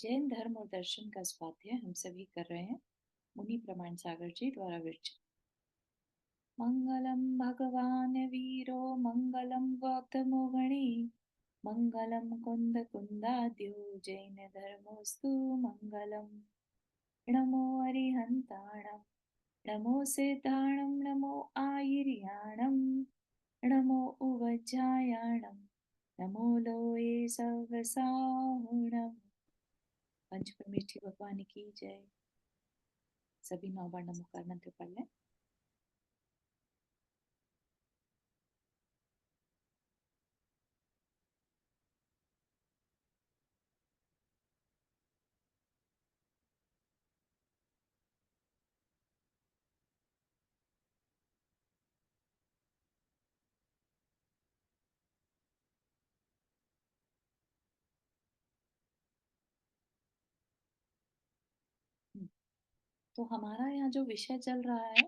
जैन धर्म और दर्शन का स्वाध्याय हम सभी कर रहे हैं। मुनि प्रमाण सागर जी द्वारा विरचित। मंगलम भगवान वीरो मंगलम गौतमो गणी मंगलम कुंद कुंदाद्यो जैन धर्मोस्तु मंगलम। नमो अरिहंताणम नमो सिद्धाणम नमो आयर्याणम नमो उवज्जायाणम नमो लोये सवसाहुणम। पंचपरमेष्ठी भगवान की जय। सभी 9 बार नमोकार मंत्र पढ़ लें। तो हमारा यहाँ जो विषय चल रहा है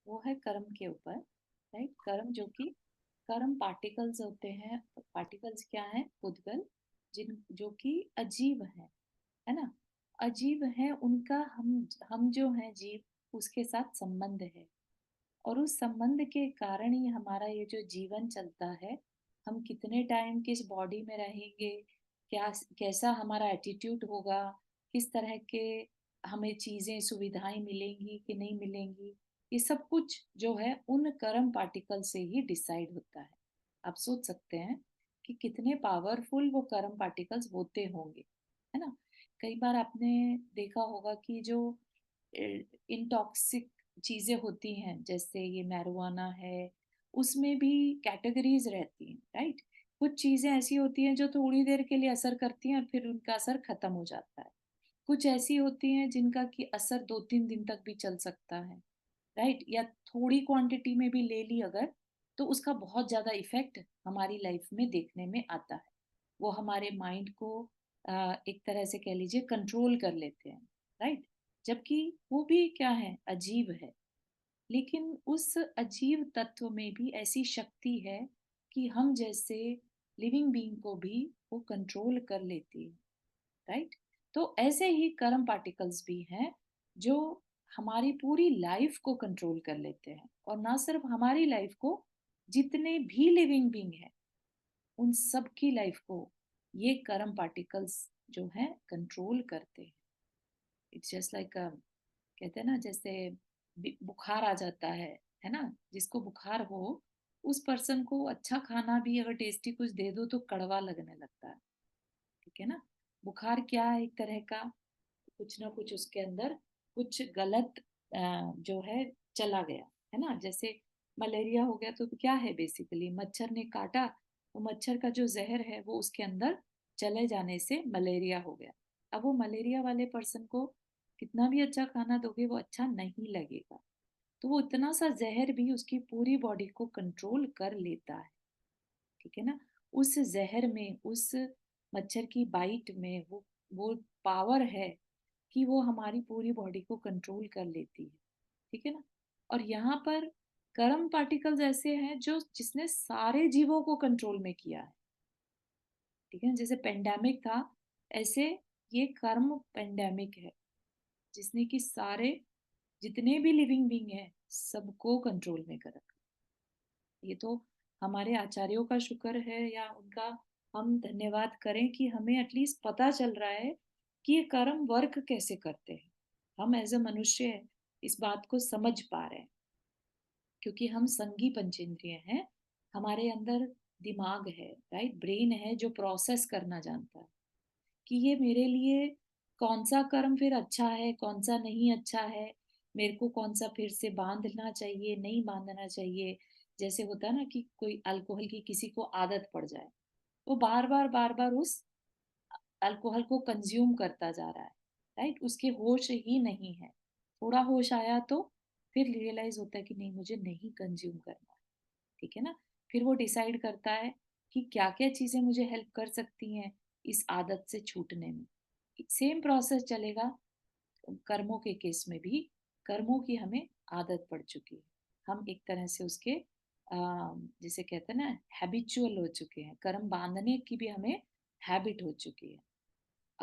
वो है कर्म के ऊपर। राइट, कर्म जो कि कर्म पार्टिकल्स होते हैं। पार्टिकल्स क्या है? उद्गल, जिन जो कि अजीव है ना। अजीव है, उनका हम जो है जीव, उसके साथ संबंध है। और उस संबंध के कारण ही हमारा ये जो जीवन चलता है। हम कितने टाइम किस बॉडी में रहेंगे, क्या कैसा हमारा एटीट्यूड होगा, किस तरह के हमें चीजें सुविधाएं मिलेंगी कि नहीं मिलेंगी, ये सब कुछ जो है उन कर्म पार्टिकल से ही डिसाइड होता है। आप सोच सकते हैं कि कितने पावरफुल वो कर्म पार्टिकल्स होते होंगे, है ना। कई बार आपने देखा होगा कि जो इंटॉक्सिक चीजें होती हैं, जैसे ये मैरिजुआना है, उसमें भी कैटेगरीज रहती हैं। राइट, कुछ चीजें ऐसी होती हैं जो थोड़ी देर के लिए असर करती हैं और फिर उनका असर खत्म हो जाता है। कुछ ऐसी होती हैं जिनका कि असर 2-3 दिन तक भी चल सकता है। राइट, या थोड़ी क्वांटिटी में भी ले ली अगर, तो उसका बहुत ज्यादा इफेक्ट हमारी लाइफ में देखने में आता है। वो हमारे माइंड को एक तरह से कह लीजिए कंट्रोल कर लेते हैं। राइट, जबकि वो भी क्या है? अजीब है। लेकिन उस अजीब तत्व में भी ऐसी शक्ति है कि हम जैसे लिविंग बीइंग को भी वो कंट्रोल कर लेती है। राइट, तो ऐसे ही कर्म पार्टिकल्स भी हैं जो हमारी पूरी लाइफ को कंट्रोल कर लेते हैं। और ना सिर्फ हमारी लाइफ को, जितने भी लिविंग बीइंग है उन सब की लाइफ को ये कर्म पार्टिकल्स जो है कंट्रोल करते हैं। इट्स जस्ट लाइक, कहते हैं ना, जैसे बुखार आ जाता है ना। जिसको बुखार हो, उस पर्सन को अच्छा खाना भी अगर टेस्टी कुछ दे दो तो कड़वा लगने लगता है। ठीक है ना। बुखार क्या है? एक तरह का कुछ ना कुछ उसके अंदर कुछ गलत जो है चला गया, है ना। जैसे मलेरिया हो गया तो क्या है? बेसिकली मच्छर ने काटा, तो मच्छर का जो जहर है वो उसके अंदर चले जाने से मलेरिया हो गया। अब वो मलेरिया वाले पर्सन को कितना भी अच्छा खाना दोगे वो अच्छा नहीं लगेगा। तो वो इतना सा जहर भी उसकी पूरी बॉडी को कंट्रोल कर लेता है। ठीक है ना। उस जहर में, उस मच्छर की बाइट में वो पावर है कि वो हमारी पूरी बॉडी को कंट्रोल कर लेती है। ठीक है ना। और यहाँ पर कर्म पार्टिकल्स ऐसे हैं जो जिसने सारे जीवों को कंट्रोल में किया है। ठीक है, जैसे पेंडेमिक था, ऐसे ये कर्म पेंडेमिक है जिसने कि सारे जितने भी लिविंग बींग है सबको कंट्रोल में कर रखा। ये तो हमारे आचार्यों का शुक्र है, या उनका हम धन्यवाद करें कि हमें एटलीस्ट पता चल रहा है कि ये कर्म वर्क कैसे करते हैं। हम एज अ मनुष्य इस बात को समझ पा रहे हैं, क्योंकि हम संगी पंचेंद्रिय हैं। हमारे अंदर दिमाग है, राइट, ब्रेन है जो प्रोसेस करना जानता है कि ये मेरे लिए कौन सा कर्म फिर अच्छा है, कौन सा नहीं अच्छा है, मेरे को कौन सा फिर से बांधना चाहिए, नहीं बांधना चाहिए। जैसे होता है ना कि कोई अल्कोहल की किसी को आदत पड़ जाए, वो बार बार उस अल्कोहल को कंज्यूम करता जा रहा है। राइट, उसके होश ही नहीं है। थोड़ा होश आया तो फिर रियलाइज होता है कि नहीं, मुझे नहीं कंज्यूम करना। ठीक है ना। फिर वो डिसाइड करता है कि क्या क्या चीजें मुझे हेल्प कर सकती हैं इस आदत से छूटने में। सेम प्रोसेस चलेगा कर्मों के केस में भी। कर्मों की हमें आदत पड़ चुकी है। हम एक तरह से उसके जिसे कहते हैं ना, हैबिचुअल हो चुके हैं। कर्म बांधने की भी हमें हैबिट हो चुकी है।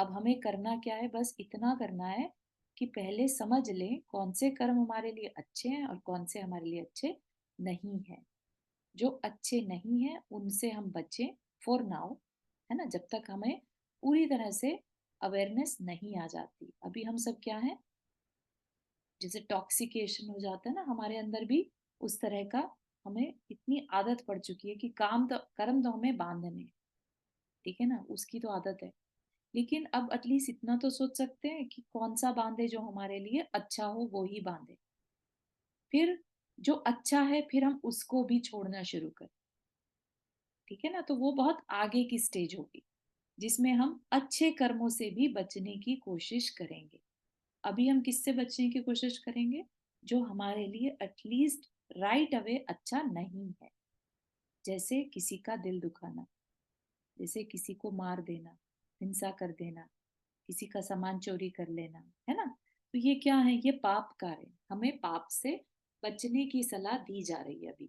अब हमें करना क्या है, बस इतना करना है कि पहले समझ लें कौन से कर्म हमारे लिए अच्छे हैं और कौन से हमारे लिए अच्छे नहीं हैं। जो अच्छे नहीं हैं उनसे हम बचें फॉर नाउ, है ना, जब तक हमें पूरी तरह से अवेयरनेस नहीं आ जाती। अभी हम सब क्या है, जैसे टॉक्सिकेशन हो जाता है ना हमारे अंदर भी, उस तरह का हमें इतनी आदत पड़ चुकी है कि काम तो कर्म तो हमें बांधने, ठीक है ना, उसकी तो आदत है। लेकिन अब एटलीस्ट इतना तो सोच सकते हैं कि कौन सा बांधे जो हमारे लिए अच्छा हो, वो ही बांधे। फिर जो अच्छा है फिर हम उसको भी छोड़ना शुरू करें, ठीक है ना। तो वो बहुत आगे की स्टेज होगी जिसमें हम अच्छे कर्मों से भी बचने की कोशिश करेंगे। अभी हम किससे बचने की कोशिश करेंगे, जो हमारे लिए एटलीस्ट राइट अवे अच्छा नहीं है। जैसे किसी का दिल दुखाना, जैसे किसी को मार देना, हिंसा कर देना, किसी का सामान चोरी कर लेना, है ना। तो ये क्या है, ये पाप कार्य, हमें पाप से बचने की सलाह दी जा रही है अभी।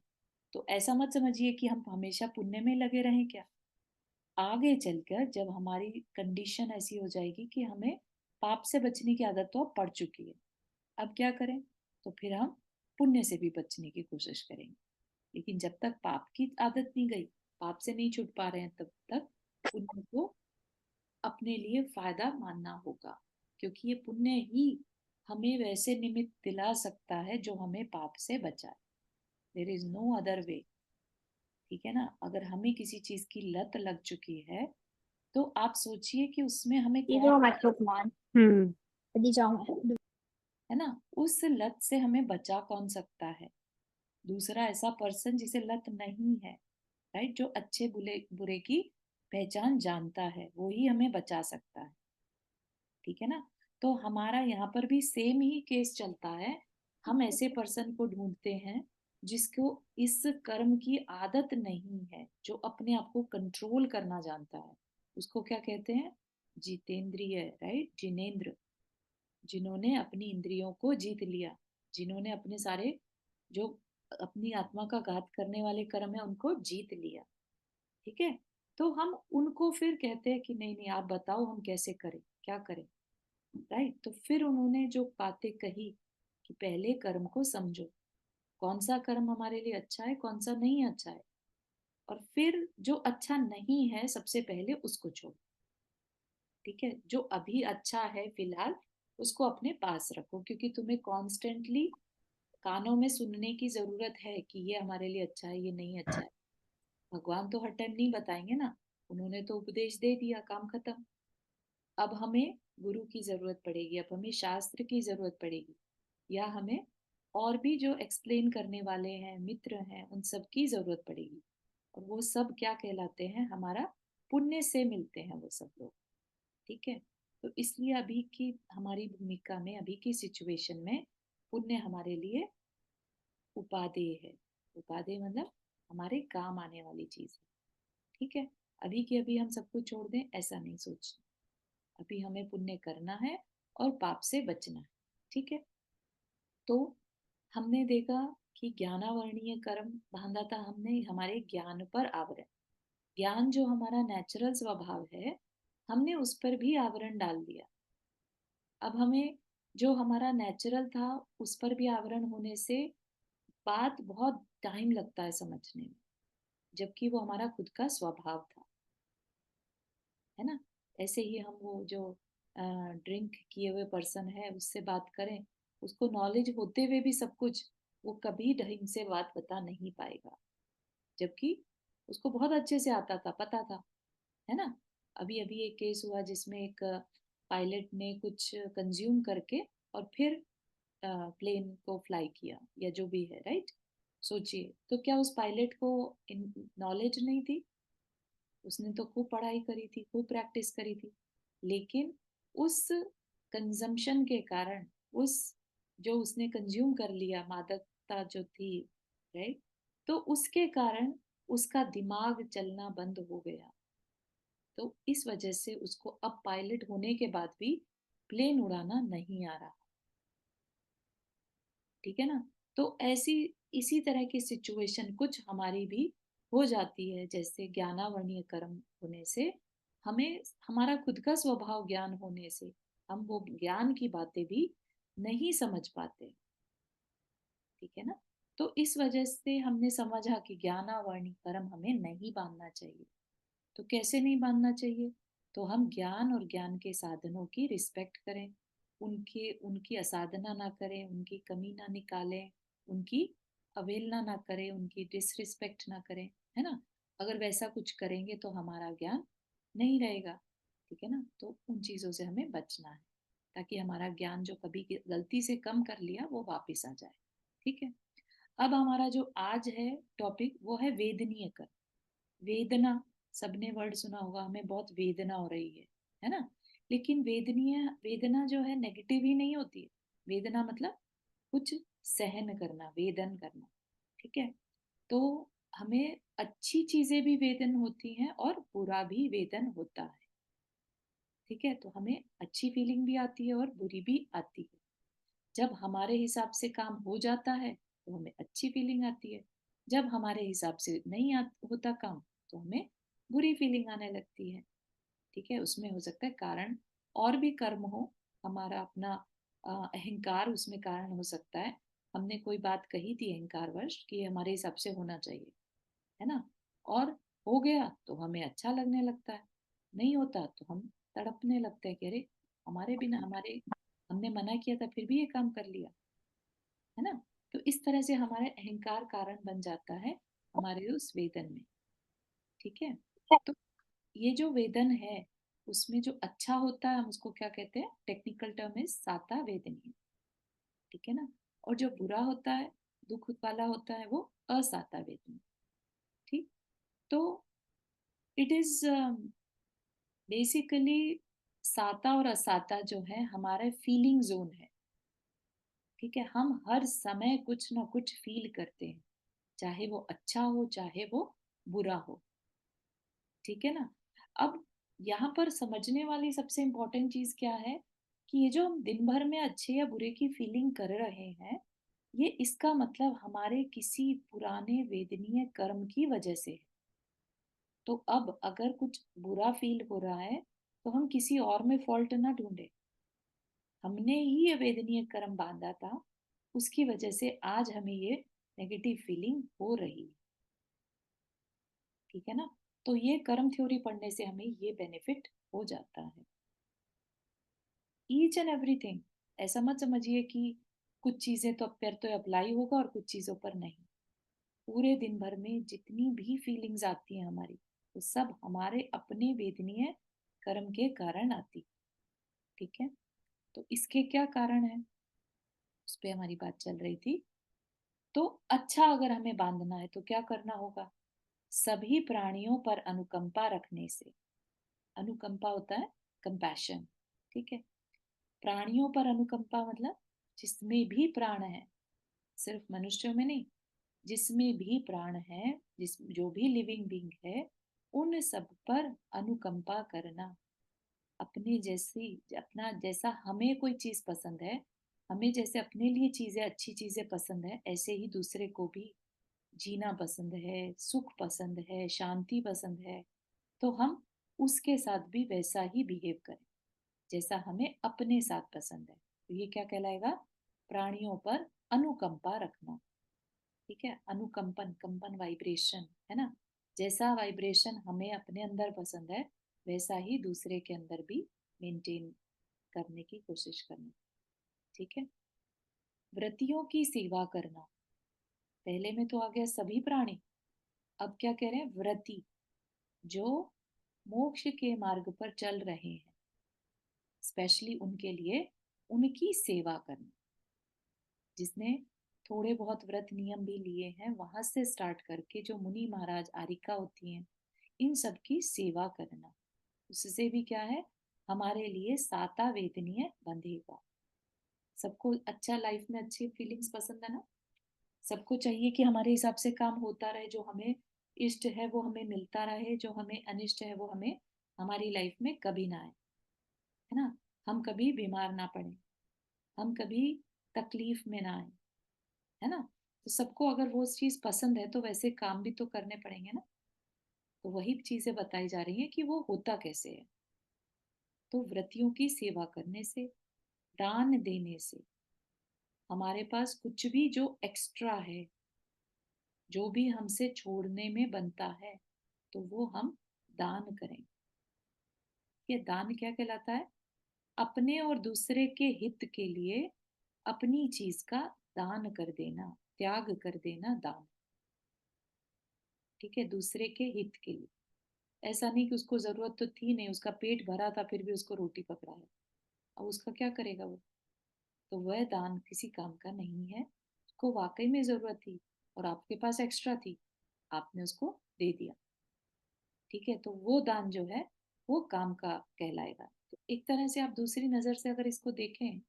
तो ऐसा मत समझिए कि हम हमेशा पुण्य में लगे रहें क्या। आगे चलकर जब हमारी कंडीशन ऐसी हो जाएगी कि हमें पाप से बचने की आदत तो अब पड़ चुकी है, अब क्या करें, तो फिर हम पुण्य से भी बचने की कोशिश करेंगे। लेकिन जब तक पाप की आदत नहीं गई, पाप से नहीं छूट पा रहे हैं, तब तक पुण्य को अपने लिए फायदा मानना होगा, क्योंकि ये पुण्य ही हमें वैसे निमित्त दिला सकता है जो हमें पाप से बचाए। There is no other way, ठीक है ना। अगर हमें किसी चीज की लत लग चुकी है, तो आप सोचिए कि उसमें हमें ये कौन, जो मतलब मान यदि जाऊँ मैं। है ना, उस लत से हमें बचा कौन सकता है, दूसरा ऐसा पर्सन जिसे लत नहीं है, राइट, जो अच्छे बुरे बुरे की पहचान जानता है, वो ही हमें बचा सकता है, ठीक है ना। तो हमारा यहाँ पर भी सेम ही केस चलता है। हम ऐसे पर्सन को ढूंढते हैं जिसको इस कर्म की आदत नहीं है, जो अपने आप को कंट्रोल करना जानता है। उसको क्या कहते हैं, जितेंद्रिय, राइट, जिनेंद्र, जिन्होंने अपनी इंद्रियों को जीत लिया, जिन्होंने अपने सारे जो अपनी आत्मा का घात करने वाले कर्म है उनको जीत लिया, ठीक है। तो हम उनको फिर कहते हैं कि नहीं नहीं आप बताओ हम कैसे करें, क्या करें, राइट। तो फिर उन्होंने जो बातें कही कि पहले कर्म को समझो, कौन सा कर्म हमारे लिए अच्छा है कौन सा नहीं अच्छा है, और फिर जो अच्छा नहीं है सबसे पहले उसको छोड़ो, ठीक है। जो अभी अच्छा है फिलहाल उसको अपने पास रखो, क्योंकि तुम्हें कॉन्स्टेंटली कानों में सुनने की जरूरत है कि ये हमारे लिए अच्छा है ये नहीं अच्छा है। भगवान तो हर टाइम नहीं बताएंगे ना, उन्होंने तो उपदेश दे दिया, काम खत्म। अब हमें गुरु की जरूरत पड़ेगी, अब हमें शास्त्र की जरूरत पड़ेगी, या हमें और भी जो एक्सप्लेन करने वाले हैं मित्र हैं उन सब की जरूरत पड़ेगी। और वो सब क्या कहलाते हैं, हमारा पुण्य से मिलते हैं वो सब लोग, ठीक है। तो इसलिए अभी की हमारी भूमिका में, अभी की सिचुएशन में पुण्य हमारे लिए उपादेय है। उपादेय मतलब हमारे काम आने वाली चीज है, ठीक है। अभी के अभी हम सब कुछ छोड़ दें ऐसा नहीं सोचना, अभी हमें पुण्य करना है और पाप से बचना है, ठीक है। तो हमने देखा कि ज्ञानावर्णीय कर्म बांधा था हमने हमारे ज्ञान पर आवरण, ज्ञान जो हमारा नेचुरल स्वभाव है हमने उस पर भी आवरण डाल दिया। अब हमें जो हमारा नेचुरल था उस पर भी आवरण होने से बात बहुत टाइम लगता है समझने में, जबकि वो हमारा खुद का स्वभाव था, है ना। ऐसे ही हम वो जो ड्रिंक किए हुए पर्सन है उससे बात करें, उसको नॉलेज होते हुए भी सब कुछ, वो कभी ढंग से बात बता नहीं पाएगा, जबकि उसको बहुत अच्छे से आता था, पता था, है ना। अभी अभी एक केस हुआ जिसमें एक पायलट ने कुछ कंज्यूम करके और फिर प्लेन को फ्लाई किया या जो भी है, राइट। सोचिए तो क्या उस पायलट को नॉलेज नहीं थी, उसने तो खूब पढ़ाई करी थी खूब प्रैक्टिस करी थी, लेकिन उस कंजम्पशन के कारण, उस जो उसने कंज्यूम कर लिया मादकता जो थी, राइट, तो उसके कारण उसका दिमाग चलना बंद हो गया। तो इस वजह से उसको अब पायलट होने के बाद भी प्लेन उड़ाना नहीं आ रहा, ठीक है ना। तो ऐसी इसी तरह की सिचुएशन कुछ हमारी भी हो जाती है, जैसे ज्ञानावर्णीय कर्म होने से हमें हमारा खुद का स्वभाव ज्ञान होने से हम वो ज्ञान की बातें भी नहीं समझ पाते, ठीक है ना। तो इस वजह से हमने समझा कि ज्ञानावर्णी कर्म हमें नहीं बांधना चाहिए। तो कैसे नहीं बांधना चाहिए? तो हम ज्ञान और ज्ञान के साधनों की रिस्पेक्ट करें, उनके उनकी असाधना ना करें, उनकी कमी ना निकालें, उनकी अवहेलना ना करें, उनकी डिसरिस्पेक्ट ना करें, है ना। अगर वैसा कुछ करेंगे तो हमारा ज्ञान नहीं रहेगा, ठीक है ना। तो उन चीजों से हमें बचना है, ताकि हमारा ज्ञान जो कभी गलती से कम कर लिया वो वापिस आ जाए, ठीक है। अब हमारा जो आज है टॉपिक वो है वेदनीय कर्म। वेदना, सबने वर्ड सुना होगा, हमें बहुत वेदना हो रही है ना। लेकिन वेदनीय वेदना जो है नेगेटिव ही नहीं होती है। वेदना मतलब कुछ सहन करना, वेदन करना, ठीक है। तो हमें अच्छी चीजें भी वेदन होती हैं और बुरा भी वेदन होता है, ठीक है। तो हमें अच्छी फीलिंग भी आती है और बुरी भी आती है। जब हमारे हिसाब से काम हो जाता है तो हमें अच्छी फीलिंग आती है, जब हमारे हिसाब से नहीं होता काम तो हमें बुरी फीलिंग आने लगती है, ठीक है। उसमें हो सकता है कारण और भी कर्म हो, हमारा अपना अहंकार उसमें कारण हो सकता है। हमने कोई बात कही थी अहंकारवश कि हमारे हिसाब से होना चाहिए, है ना, और हो गया तो हमें अच्छा लगने लगता है, नहीं होता तो हम तड़पने लगते हैं कि अरे हमारे बिना, हमारे हमने मना किया था फिर भी ये काम कर लिया, है ना। तो इस तरह से हमारे अहंकार कारण बन जाता है हमारे उस वेदन में, ठीक है। तो ये जो वेदन है उसमें जो अच्छा होता है हम उसको क्या कहते हैं, टेक्निकल टर्म इज साता वेदनीय, ठीक है ना। और जो बुरा होता है, दुख वाला होता है, वो असाता वेदनीय, ठीक। तो इट इज बेसिकली साता और असाता जो है हमारे फीलिंग जोन है, ठीक है। हम हर समय कुछ ना कुछ फील करते हैं, चाहे वो अच्छा हो चाहे वो बुरा हो, ठीक है ना। अब यहाँ पर समझने वाली सबसे इम्पोर्टेंट चीज क्या है कि ये जो हम दिन भर में अच्छे या बुरे की फीलिंग कर रहे हैं, ये इसका मतलब हमारे किसी पुराने वेदनीय कर्म की वजह से है। तो अब अगर कुछ बुरा फील हो रहा है तो हम किसी और में फॉल्ट ना ढूंढे, हमने ही ये वेदनीय कर्म बांधा था, उसकी वजह से आज हमें ये नेगेटिव फीलिंग हो रही है, ठीक है ना। तो ये कर्म थ्योरी पढ़ने से हमें ये बेनिफिट हो जाता है। ईच एंड एवरीथिंग, ऐसा मत समझिए कि कुछ चीजें तो पर तो अप्लाई होगा और कुछ चीजों पर नहीं। पूरे दिन भर में जितनी भी फीलिंग्स आती हैं हमारी, वो सब हमारे अपने वेदनीय कर्म के कारण आती, ठीक है। तो इसके क्या कारण है उस पर हमारी बात चल रही थी। तो अच्छा अगर हमें बांधना है तो क्या करना होगा, सभी प्राणियों पर अनुकंपा रखने से। अनुकंपा होता है कंपैशन, ठीक है। प्राणियों पर अनुकंपा मतलब जिसमें भी प्राण है, सिर्फ मनुष्यों में नहीं, जिसमें भी प्राण है, जिस जो भी लिविंग बीइंग है, उन सब पर अनुकंपा करना। अपने जैसी, अपना जैसा हमें कोई चीज पसंद है, हमें जैसे अपने लिए चीजें, अच्छी चीजें पसंद है, ऐसे ही दूसरे को भी जीना पसंद है, सुख पसंद है, शांति पसंद है, तो हम उसके साथ भी वैसा ही बिहेव करें जैसा हमें अपने साथ पसंद है। तो ये क्या कहलाएगा, प्राणियों पर अनुकंपा रखना, ठीक है। अनुकंपन, कंपन वाइब्रेशन, है ना। जैसा वाइब्रेशन हमें अपने अंदर पसंद है वैसा ही दूसरे के अंदर भी मेंटेन करने की कोशिश करना, ठीक है। व्रतियों की सेवा करना, पहले में तो आ गया सभी प्राणी, अब क्या कह रहे हैं, व्रति, जो मोक्ष के मार्ग पर चल रहे हैं, स्पेशली उनके लिए उनकी सेवा करना। जिसने थोड़े बहुत व्रत नियम भी लिए हैं वहां से स्टार्ट करके जो मुनि महाराज आरिका होती हैं, इन सब की सेवा करना, उससे भी क्या है, हमारे लिए साता वेदनीय बंधेगा। सबको अच्छा लाइफ में अच्छी फीलिंग्स पसंद है ना, सबको चाहिए कि हमारे हिसाब से काम होता रहे, जो हमें इष्ट है वो हमें मिलता रहे, जो हमें अनिष्ट है वो हमें हमारी लाइफ में कभी ना आए, है ना। हम कभी बीमार ना पड़े, हम कभी तकलीफ में ना आए, है ना। तो सबको अगर वो चीज पसंद है तो वैसे काम भी तो करने पड़ेंगे ना। तो वही चीजें बताई जा रही हैं कि वो होता कैसे है। तो व्रतियों की सेवा करने से, दान देने से, हमारे पास कुछ भी जो एक्स्ट्रा है, जो भी हमसे छोड़ने में बनता है, तो वो हम दान करें। ये दान क्या कहलाता है? अपने और दूसरे के हित के लिए अपनी चीज का दान कर देना, त्याग कर देना, दान। ठीक है, दूसरे के हित के लिए। ऐसा नहीं कि उसको जरूरत तो थी नहीं, उसका पेट भरा था फिर भी उसको रोटी पकड़ा है, अब उसका क्या करेगा वो? तो वह दान किसी काम का नहीं है। उसको वाकई में जरूरत थी और आपके पास एक्स्ट्रा थी, आपने उसको दे दिया। ठीक है, तो वो दान जो है वो काम का कहलाएगा। तो एक तरह से आप दूसरी नजर से अगर इसको देखें,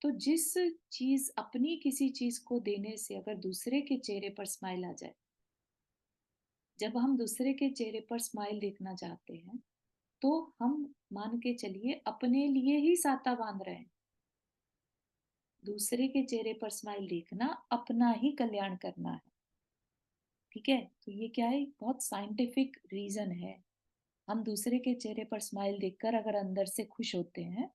तो जिस चीज, अपनी किसी चीज को देने से अगर दूसरे के चेहरे पर स्माइल आ जाए, जब हम दूसरे के चेहरे पर स्माइल देखना चाहते हैं, तो हम मान के चलिए अपने लिए ही साता बांध रहे हैं। दूसरे के चेहरे पर स्माइल देखना अपना ही कल्याण करना है। ठीक है, तो ये क्या है? बहुत साइंटिफिक रीजन है। हम दूसरे के चेहरे पर स्माइल देखकर अगर अंदर से खुश होते हैं,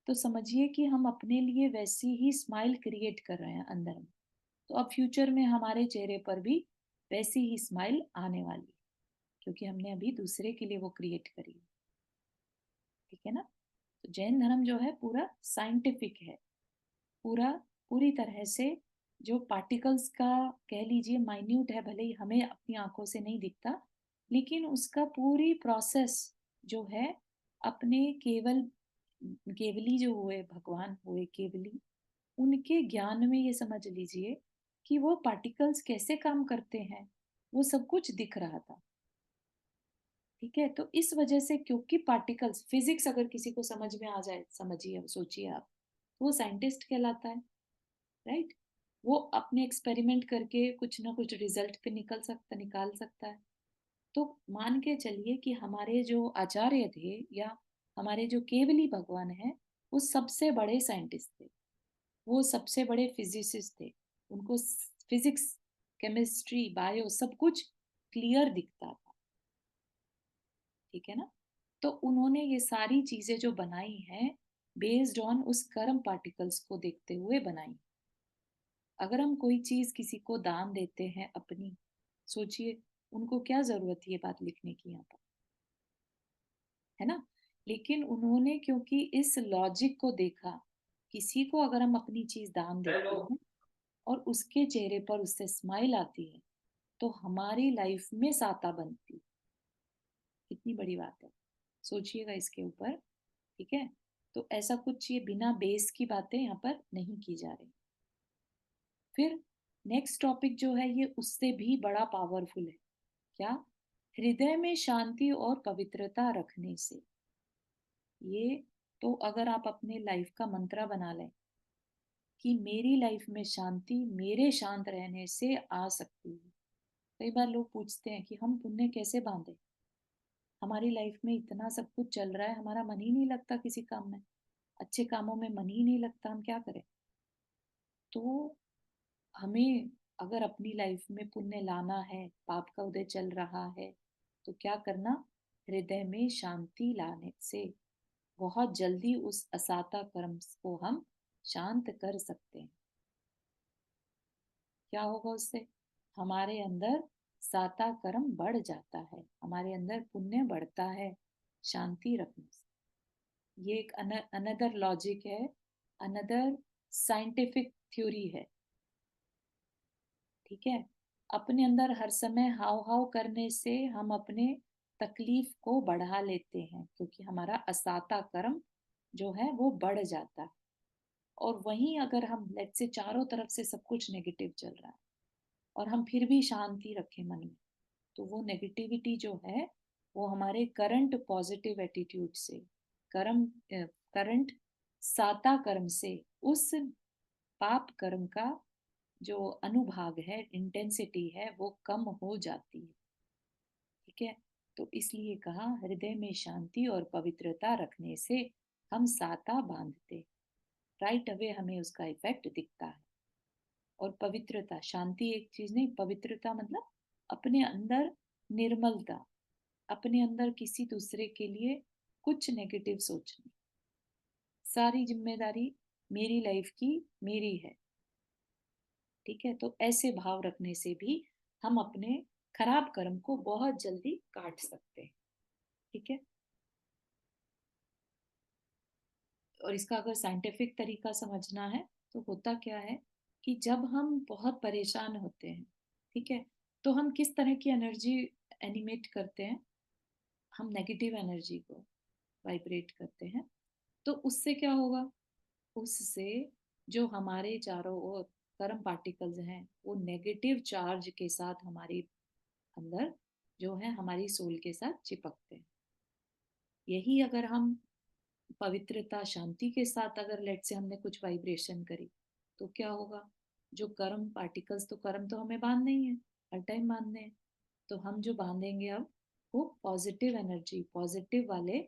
तो समझिए कि हम अपने लिए वैसी ही स्माइल क्रिएट कर रहे हैं अंदर में। तो अब फ्यूचर में हमारे चेहरे पर भी वैसी ही स्माइल आने वाली है, क्योंकि हमने अभी दूसरे के लिए वो क्रिएट करी है। ठीक है ना? तो जैन धर्म जो है पूरा साइंटिफिक है, पूरा पूरी तरह से। जो पार्टिकल्स का कह लीजिए माइन्यूट है, भले ही हमें अपनी आंखों से नहीं दिखता, लेकिन उसका पूरी प्रोसेस जो है, अपने केवल केवली जो हुए, भगवान हुए केवली, उनके ज्ञान में ये समझ लीजिए कि वो पार्टिकल्स कैसे काम करते हैं, वो सब कुछ दिख रहा था। ठीक है, तो इस वजह से, क्योंकि पार्टिकल्स, फिजिक्स अगर किसी को समझ में आ जाए, समझिए, सोचिए आप, तो वो साइंटिस्ट कहलाता है। राइट? वो अपने एक्सपेरिमेंट करके कुछ ना कुछ रिजल्ट पे निकाल सकता है। तो मान के चलिए कि हमारे जो आचार्य थे, या हमारे जो केवली भगवान है, वो सबसे बड़े साइंटिस्ट थे, वो सबसे बड़े फिजिसिस्ट थे। उनको फिजिक्स, केमिस्ट्री, बायो सब कुछ क्लियर दिखता था। ठीक है ना? तो उन्होंने ये सारी चीजें जो बनाई हैं, बेस्ड ऑन उस कर्म पार्टिकल्स को देखते हुए बनाई। अगर हम कोई चीज किसी को दान देते हैं अपनी, सोचिए उनको क्या जरूरत थी ये बात लिखने की यहाँ पर, है ना? लेकिन उन्होंने क्योंकि इस लॉजिक को देखा, किसी को अगर हम अपनी चीज दान देते हैं और उसके चेहरे पर उससे स्माइल आती है, तो हमारी लाइफ में साता बनती। कितनी बड़ी बात है, सोचिएगा इसके ऊपर। ठीक है, तो ऐसा कुछ, ये बिना बेस की बातें यहाँ पर नहीं की जा रही। फिर नेक्स्ट टॉपिक जो है, ये उससे भी बड़ा पावरफुल है। क्या? हृदय में शांति और पवित्रता रखने से। ये तो अगर आप अपने लाइफ का मंत्रा बना लें कि मेरी लाइफ में शांति मेरे शांत रहने से आ सकती है। कई बार लोग पूछते हैं कि हम पुण्य कैसे बांधे, हमारी लाइफ में इतना सब कुछ चल रहा है, हमारा मन ही नहीं लगता किसी काम में, अच्छे कामों में मन ही नहीं लगता, हम क्या करें? तो हमें अगर अपनी लाइफ में पुण्य लाना है, पाप का उदय चल रहा है, तो क्या करना? हृदय में शांति लाने से बहुत जल्दी उस असाता कर्म को हम शांत कर सकते हैं। क्या होगा उससे? हमारे अंदर साता कर्म बढ़ जाता है, हमारे अंदर पुण्य बढ़ता है शांति रखने से। ये एक अनदर लॉजिक है, अनदर साइंटिफिक थ्योरी है। ठीक है, अपने अंदर हर समय हाव हाव करने से हम अपने तकलीफ को बढ़ा लेते हैं, क्योंकि हमारा असाता कर्म जो है वो बढ़ जाता है। और वहीं अगर हम, लेट से, चारों तरफ से सब कुछ नेगेटिव चल रहा है और हम फिर भी शांति रखें मन में, तो वो नेगेटिविटी जो है, वो हमारे करंट पॉजिटिव एटीट्यूड से, कर्म, करंट साता कर्म से, उस पाप कर्म का जो अनुभाग है, इंटेंसिटी है, वो कम हो जाती है। ठीक है, तो इसलिए कहा हृदय में शांति और पवित्रता रखने से हम साता बांधते, राइट अवे हमें उसका इफेक्ट दिखता है। और पवित्रता, शांति एक चीज नहीं, पवित्रता मतलब अपने अंदर निर्मलता, अपने अंदर किसी दूसरे के लिए कुछ नेगेटिव सोचना। सारी जिम्मेदारी मेरी लाइफ की मेरी है। ठीक है, तो ऐसे भाव रखने से भी हम अपने खराब कर्म को बहुत जल्दी काट सकते हैं। ठीक है, और इसका अगर साइंटिफिक तरीका समझना है तो होता क्या है कि जब हम बहुत परेशान होते हैं, ठीक है, तो हम किस तरह की एनर्जी एनिमेट करते हैं? हम नेगेटिव एनर्जी को वाइब्रेट करते हैं। तो उससे क्या होगा? उससे जो हमारे चारों ओर कर्म पार्टिकल्स हैं वो नेगेटिव चार्ज के साथ हमारे अंदर जो है हमारी सोल के साथ चिपकते हैं। यही अगर हम पवित्रता शांति के साथ अगर लेट से हमने कुछ वाइब्रेशन करी तो क्या होगा? जो कर्म पार्टिकल्स, तो कर्म तो हमें बांधने ही है, हर टाइम बांधने हैं। तो हम जो बांधेंगे अब वो पॉजिटिव एनर्जी, पॉजिटिव वाले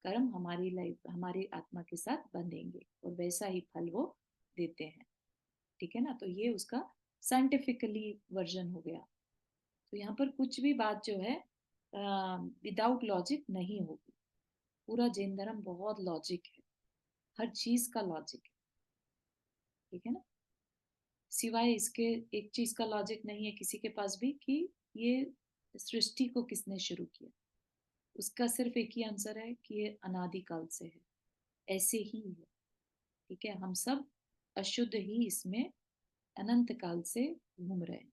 कर्म हमारी लाइफ, हमारी आत्मा के साथ बंधेंगे और वैसा ही फल वो देते हैं। ठीक है ना, तो ये उसका साइंटिफिकली वर्जन हो गया। तो यहाँ पर कुछ भी बात जो है विदाउट लॉजिक नहीं होगी। पूरा जैन धर्म बहुत लॉजिक है, हर चीज का लॉजिक है। ठीक है ना, सिवाय इसके एक चीज का लॉजिक नहीं है किसी के पास भी कि ये सृष्टि को किसने शुरू किया। उसका सिर्फ एक ही आंसर है कि ये अनादिकाल से है, ऐसे ही है। ठीक है, हम सब अशुद्ध ही इसमें अनंत काल से घूम रहे हैं।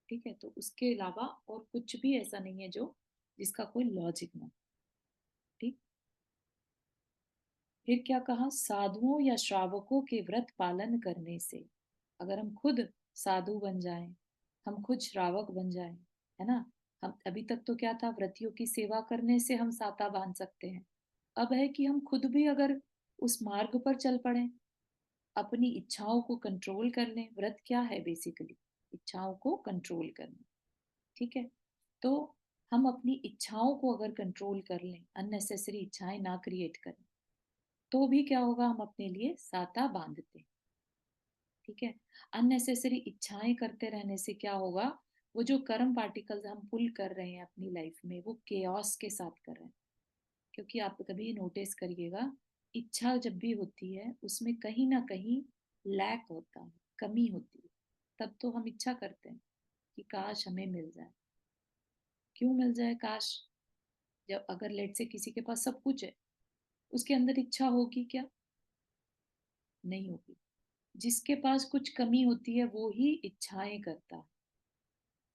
ठीक है, तो उसके अलावा और कुछ भी ऐसा नहीं है जो जिसका कोई लॉजिक ना। ठीक, फिर क्या कहा? साधुओं या श्रावकों के व्रत पालन करने से, अगर हम खुद साधु बन जाएं, हम खुद श्रावक बन जाएं, है ना। हम अभी तक तो क्या था, व्रतियों की सेवा करने से हम साता बांध सकते हैं। अब है कि हम खुद भी अगर उस मार्ग पर चल पड़े, अपनी इच्छाओं को कंट्रोल कर लें। व्रत क्या है? बेसिकली इच्छाओं को कंट्रोल करना। ठीक है, तो हम अपनी इच्छाओं को अगर कंट्रोल कर लें, अननेसेसरी इच्छाएं ना क्रिएट करें, तो भी क्या होगा? हम अपने लिए साता बांधते हैं। ठीक है, अननेसेसरी इच्छाएं करते रहने से क्या होगा? वो जो कर्म पार्टिकल्स हम पुल कर रहे हैं अपनी लाइफ में, वो केओस के साथ कर रहे हैं। क्योंकि आप कभी नोटिस करिएगा, इच्छा जब भी होती है उसमें कहीं ना कहीं लैक होता है, कमी होती है। तब तो हम इच्छा करते हैं कि काश हमें मिल जाए। क्यों मिल जाए काश? जब अगर लेट से किसी के पास सब कुछ है, उसके अंदर इच्छा होगी क्या? नहीं होगी। जिसके पास कुछ कमी होती है वो ही इच्छाएं करता है।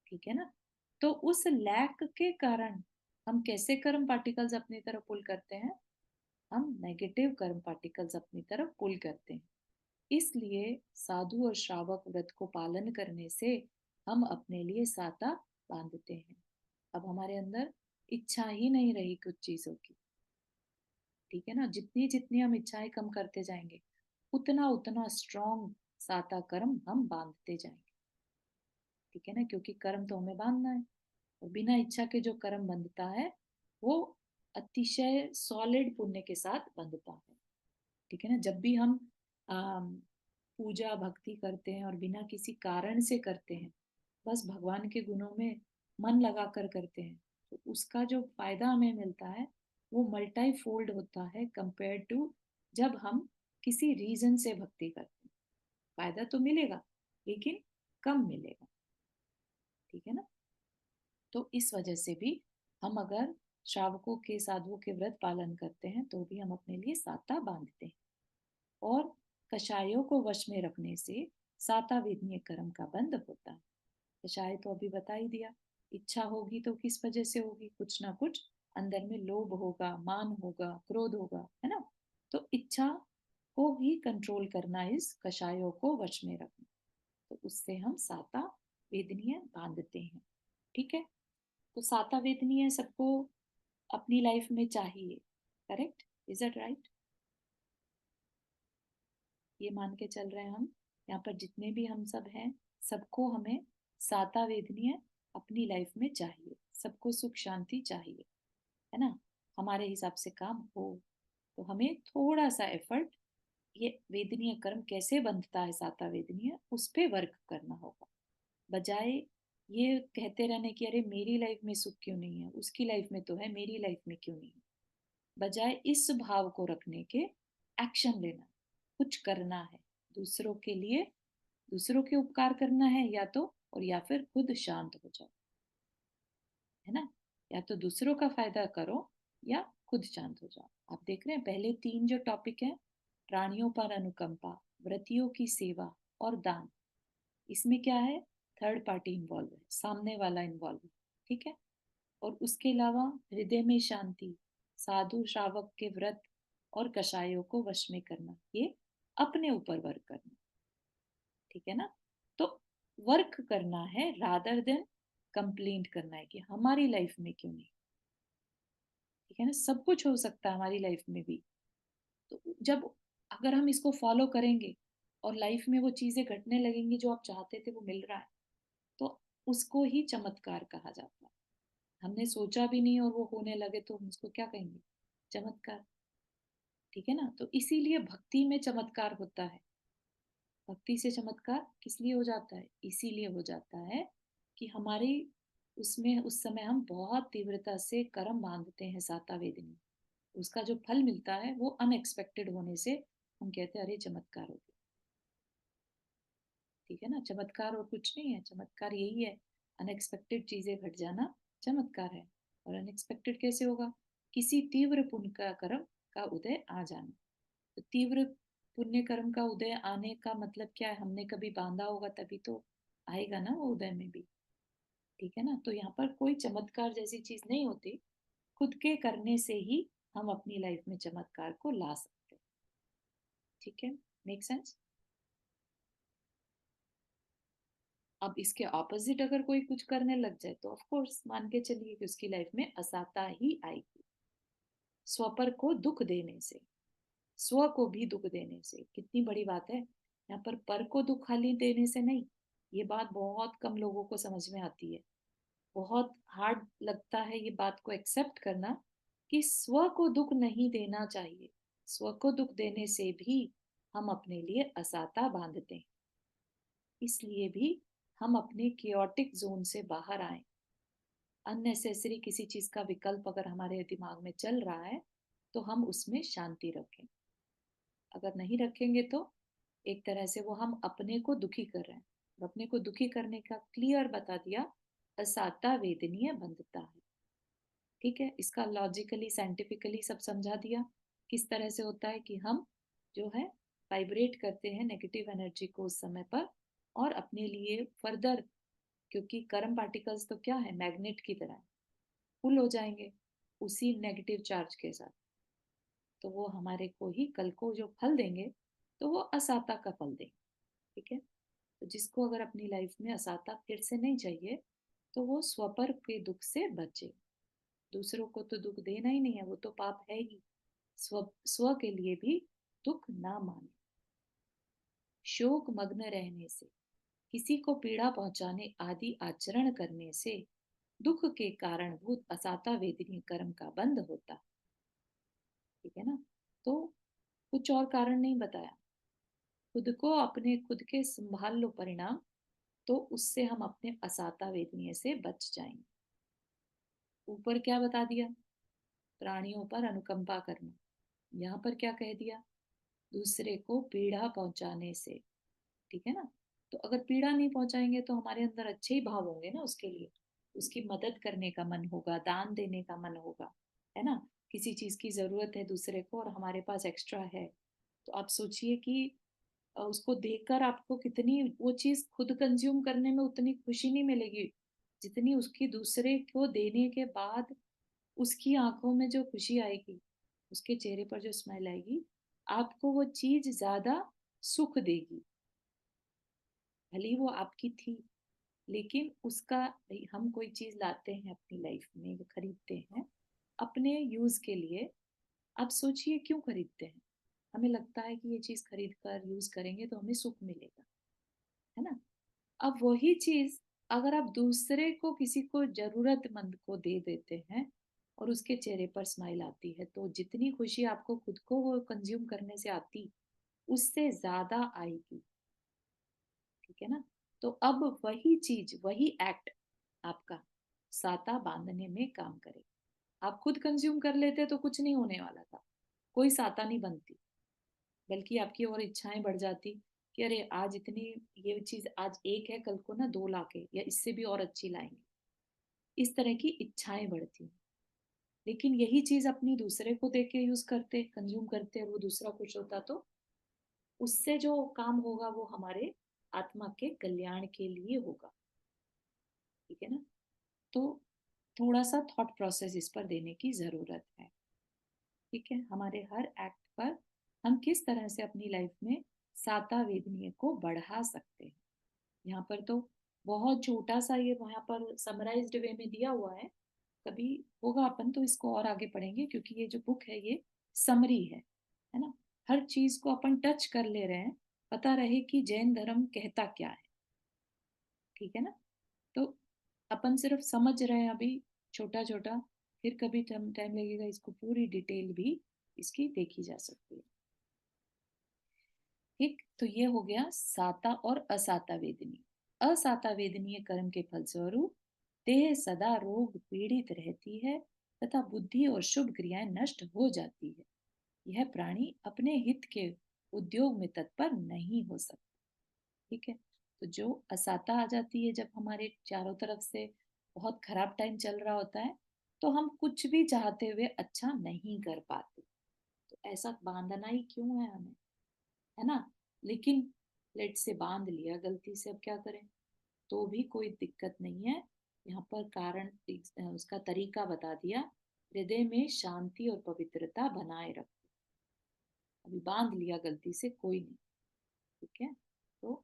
ठीक है ना, तो उस लैक के कारण हम कैसे कर्म पार्टिकल्स अपनी तरफ पुल करते हैं? हम नेगेटिव कर्म पार्टिकल्स अपनी तरफ पुल करते हैं। इसलिए साधु और श्रावक व्रत को पालन करने से हम अपने लिए साता बांधते हैं। अब हमारे अंदर इच्छा ही नहीं रही कुछ चीजों की। ठीक है ना, जितनी जितनी हम इच्छाएं कम करते जाएंगे उतना उतना स्ट्रॉन्ग साता कर्म हम बांधते जाएंगे। ठीक है ना, क्योंकि कर्म तो हमें बांधना है। और बिना इच्छा के जो कर्म बंधता है वो अतिशय सॉलिड पुण्य के साथ बंधता है। ठीक है ना, जब भी हम आम, पूजा भक्ति करते हैं और बिना किसी कारण से करते हैं, बस भगवान के गुणों में मन लगाकर करते हैं, तो उसका जो फायदा हमें मिलता है वो मल्टाई फोल्ड होता है कंपेयर टू जब हम किसी रीजन से भक्ति करते हैं। फायदा तो मिलेगा लेकिन कम मिलेगा। ठीक है ना, तो इस वजह से भी हम अगर श्रावकों के साधुओं के व्रत पालन करते हैं तो भी हम अपने लिए साता बांधते हैं। और कषायों को वश में रखने से साता वेदनीय कर्म का बंध होता है। कषाय तो अभी बता ही दिया। इच्छा होगी तो किस वजह से होगी? कुछ ना कुछ अंदर में लोभ होगा, मान होगा, क्रोध होगा, है ना। तो इच्छा को ही कंट्रोल करना, इस कषायों को वश में रखना, तो उससे हम साता वेदनीय बांधते हैं। ठीक है, तो साता वेदनीय सबको अपनी लाइफ में चाहिए। करेक्ट? Is it right? ये मान के चल रहे हैं हम, यहाँ पर जितने भी हम सब हैं, सबको हमें साता वेदनीय अपनी लाइफ में चाहिए। सबको सुख शांति चाहिए, है ना। हमारे हिसाब से काम हो तो हमें थोड़ा सा एफर्ट, ये वेदनीय कर्म कैसे बंधता है साता वेदनीय, उस पे वर्क करना होगा। बजाय ये कहते रहने की अरे मेरी लाइफ में सुख क्यों नहीं है, उसकी लाइफ में तो है, मेरी लाइफ में क्यों नहीं है, बजाय इस भाव को रखने के एक्शन लेना, कुछ करना है दूसरों के लिए, दूसरों के उपकार करना है या तो, और या फिर खुद शांत हो जाओ, है ना। या तो दूसरों का फायदा करो या खुद शांत हो जाओ। आप देख रहे हैं पहले तीन जो टॉपिक है, प्राणियों पर अनुकंपा, व्रतियों की सेवा और दान, इसमें क्या है, थर्ड पार्टी इन्वॉल्व है, सामने वाला इन्वॉल्व है, ठीक है। और उसके अलावा हृदय में शांति, साधु श्रावक के व्रत और कषायों को वश में करना, ये अपने ऊपर वर्क करना, ठीक है ना। तो वर्क करना है रादर देन कंप्लेंट करना है कि हमारी लाइफ में क्यों नहीं, ठीक है ना। सब कुछ हो सकता है हमारी लाइफ में भी, तो जब अगर हम इसको फॉलो करेंगे और लाइफ में वो चीजें घटने लगेंगी जो आप चाहते थे वो मिल रहा है, तो उसको ही चमत्कार कहा जाता है। हमने सोचा भी नहीं और वो होने लगे तो हम उसको क्या कहेंगे, चमत्कार, ठीक है ना। तो इसीलिए भक्ति में चमत्कार होता है। भक्ति से चमत्कार किस लिए हो जाता है, इसीलिए हो जाता है कि हमारी उसमें उस समय हम बहुत तीव्रता से कर्म बांधते हैं साता वेदनी, उसका जो फल मिलता है वो अनएक्सपेक्टेड होने से हम कहते हैं अरे चमत्कार हो गया, ठीक है ना। चमत्कार और कुछ नहीं है, चमत्कार यही है, अनएक्सपेक्टेड चीजें घट जाना चमत्कार है। और अनएक्सपेक्टेड कैसे होगा, किसी तीव्र पुण्य का कर्म का उदय आ जाना। तो तीव्र पुण्य कर्म का उदय आने का मतलब क्या है, हमने कभी बांधा होगा तभी तो आएगा ना वो उदय में भी, ठीक है ना। तो यहाँ पर कोई चमत्कार जैसी चीज नहीं होती, खुद के करने से ही हम अपनी लाइफ में चमत्कार को ला सकते हैं, ठीक है। Make sense. अब इसके ऑपोजिट अगर कोई कुछ करने लग जाए तो ऑफ कोर्स मान के चलिए कि उसकी लाइफ में असाता ही आएगी, स्वपर को दुख देने से, स्व को भी दुख देने से। कितनी बड़ी बात है, यहाँ पर को दुख खाली देने से नहीं, ये बात बहुत कम लोगों को समझ में आती है, बहुत हार्ड लगता है ये बात को एक्सेप्ट करना कि स्व को दुख नहीं देना चाहिए। स्व को दुख देने से भी हम अपने लिए असाता बांधते हैं, इसलिए भी हम अपने कियोटिक जोन से बाहर आए। अननेसेसरी किसी चीज का विकल्प अगर हमारे दिमाग में चल रहा है तो हम उसमें शांति रखें, अगर नहीं रखेंगे तो एक तरह से वो हम अपने को दुखी कर रहे हैं। और अपने को दुखी करने का क्लियर बता दिया, असाता वेदनीय बंधता है, ठीक है। इसका लॉजिकली साइंटिफिकली सब समझा दिया, किस तरह से होता है कि हम जो है वाइब्रेट करते हैं नेगेटिव एनर्जी को उस समय पर, और अपने लिए फर्दर, क्योंकि कर्म पार्टिकल्स तो क्या है, मैग्नेट की तरह फुल हो जाएंगे उसी नेगेटिव चार्ज के साथ, तो वो हमारे को ही कल को जो फल देंगे तो वो असाता का फल देंगे, ठीक है। तो जिसको अगर अपनी लाइफ में असाता फिर से नहीं चाहिए तो वो स्वपर के दुख से बचे। दूसरों को तो दुख देना ही नहीं है, वो तो पाप है ही। स्व के लिए भी दुख ना माने, शोक मग्न रहने से, किसी को पीड़ा पहुंचाने आदि आचरण करने से दुख के कारणभूत असाता वेदनी कर्म का बंध होता, ठीक है ना। तो कुछ और कारण नहीं बताया, खुद को अपने खुद के संभाल लो परिणाम, तो उससे हम अपने असाता वेदनीय से बच जाएंगे। ऊपर क्या बता दिया, प्राणियों पर अनुकंपा करना, यहाँ पर क्या कह दिया, दूसरे को पीड़ा पहुंचाने से, ठीक है ना। तो अगर पीड़ा नहीं पहुंचाएंगे तो हमारे अंदर अच्छे ही भाव होंगे ना उसके लिए, उसकी मदद करने का मन होगा, दान देने का मन होगा, है ना। किसी चीज की जरूरत है दूसरे को और हमारे पास एक्स्ट्रा है, तो आप सोचिए कि उसको देखकर आपको कितनी वो चीज खुद कंज्यूम करने में उतनी खुशी नहीं मिलेगी जितनी उसकी दूसरे को देने के बाद उसकी आंखों में जो खुशी आएगी, उसके चेहरे पर जो स्माइल आएगी, आपको वो चीज ज्यादा सुख देगी। भले वो आपकी थी, लेकिन उसका, हम कोई चीज लाते हैं अपनी लाइफ में, खरीदते हैं अपने यूज के लिए, आप सोचिए क्यों खरीदते हैं, हमें लगता है कि ये चीज खरीद कर यूज करेंगे तो हमें सुख मिलेगा, है ना। अब वही चीज अगर आप दूसरे को, किसी को जरूरतमंद को दे देते हैं और उसके चेहरे पर स्माइल आती है, तो जितनी खुशी आपको खुद को वो कंज्यूम करने से आती, उससे ज्यादा आएगी, ठीक है ना। तो अब वही चीज, वही एक्ट आपका साता बांधने में काम करे। आप खुद कंज्यूम कर लेते तो कुछ नहीं होने वाला था, कोई साता नहीं बनती, बल्कि आपकी और इच्छाएं बढ़ जाती कि अरे आज इतनी, ये चीज आज एक है, कल को ना 2 लाख है या इससे भी और अच्छी लाएंगे, इस तरह की इच्छाएं बढ़ती। लेकिन यही चीज अपनी दूसरे को देके यूज करते, कंज्यूम करते, और वो दूसरा खुश होता, तो उससे जो काम होगा वो हमारे आत्मा के कल्याण के लिए होगा। ठीक है ना? तो थोड़ा सा थॉट प्रोसेस इस पर देने की जरूरत है। ठीक है, हमारे हर एक्ट पर हम किस तरह से अपनी लाइफ में साता वेदनीय को बढ़ा सकते हैं। यहाँ पर तो बहुत छोटा सा ये वहाँ पर समराइज्ड वे में दिया हुआ है। कभी होगा अपन तो इसको और आगे पढ़ेंगे, क्योंकि ये जो बुक है ये समरी है ना। हर चीज को अपन टच कर ले रहे हैं, पता रहे कि जैन धर्म कहता क्या है। ठीक है ना? तो अपन सिर्फ समझ रहे हैं अभी, छोटा छोटा, फिर कभी टाइम लगेगा, इसको पूरी डिटेल भी इसकी देखी जा सकती है। ठीक, तो ये हो गया साता और असाता वेदनी। असाता वेदनीय कर्म के फलस्वरूप देह सदा रोग पीड़ित रहती है तथा बुद्धि और शुभ क्रियाएं नष्ट हो जाती है। यह प्राणी अपने हित के उद्योग में तत्पर नहीं हो सकता। ठीक है, तो जो असाता आ जाती है, जब हमारे चारों तरफ से बहुत खराब टाइम चल रहा होता है, तो हम कुछ भी चाहते हुए अच्छा नहीं कर पाते। तो ऐसा बांधना ही क्यों है हमें, है ना? लेकिन लेट से बांध लिया गलती से, अब क्या करें? तो भी कोई दिक्कत नहीं है। यहाँ पर कारण उसका तरीका बता दिया। हृदय में शांति और पवित्रता बनाए रखो। अभी बांध लिया गलती से, कोई नहीं। ठीक है, तो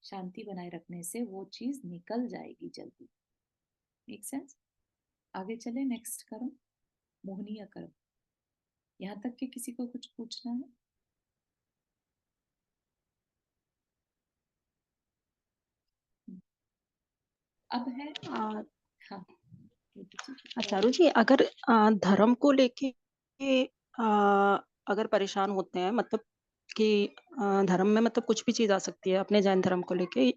शांति बनाए रखने से वो चीज निकल जाएगी जल्दी। Make sense? आगे चले, नेक्स्ट कर्म, मोहनीय कर्म। यहाँ तक कि किसी को कुछ पूछना है? अब है। आ, हाँ, ये पूछिए कुछ कह रहे चारू जी, अगर धर्म को लेके आ, अगर परेशान होते हैं, मतलब कि धर्म में मतलब कुछ भी चीज आ सकती है अपने जैन धर्म को लेके,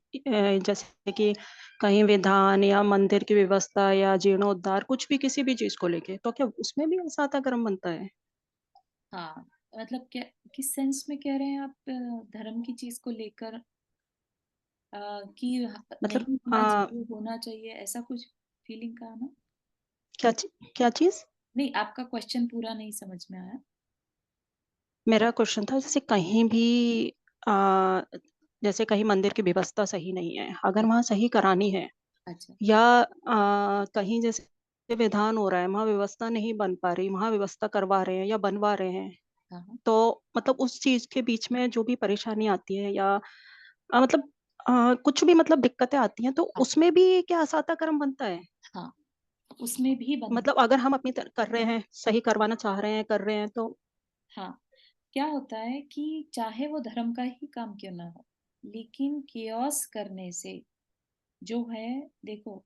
जैसे कि कहीं विधान या मंदिर की व्यवस्था या जीर्णोद्धार, कुछ भी किसी भी चीज को लेके, तो क्या उसमें भी साता कर्म बनता है? हाँ, मतलब क्या, किस सेंस में कह रहे हैं आप? धर्म की चीज को लेकर कि मतलब नहीं होना चाहिए, होना चाहिए, ऐसा कुछ फीलिंग का ना? क्या चीज? नहीं, आपका क्वेश्चन पूरा नहीं समझ में आया। मेरा क्वेश्चन था, जैसे कहीं भी आ, जैसे कहीं मंदिर की व्यवस्था सही नहीं है, अगर वहां सही करानी है, अच्छा। या कहीं जैसे विधान हो रहा है, वहां व्यवस्था नहीं बन पा रही, वहां व्यवस्था करवा रहे हैं या बनवा रहे हैं, हाँ हाँ। तो मतलब उस चीज के बीच में जो भी परेशानी आती है, या मतलब कुछ भी मतलब दिक्कतें आती हैं, तो हाँ उसमें भी क्या साता कर्म बनता है? हाँ, उसमें भी बन। मतलब अगर हम अपनी कर रहे हैं, सही करवाना चाह रहे हैं, कर रहे हैं, तो हाँ, क्या होता है कि चाहे वो धर्म का ही काम क्यों ना हो, लेकिन केओस करने से जो है, देखो,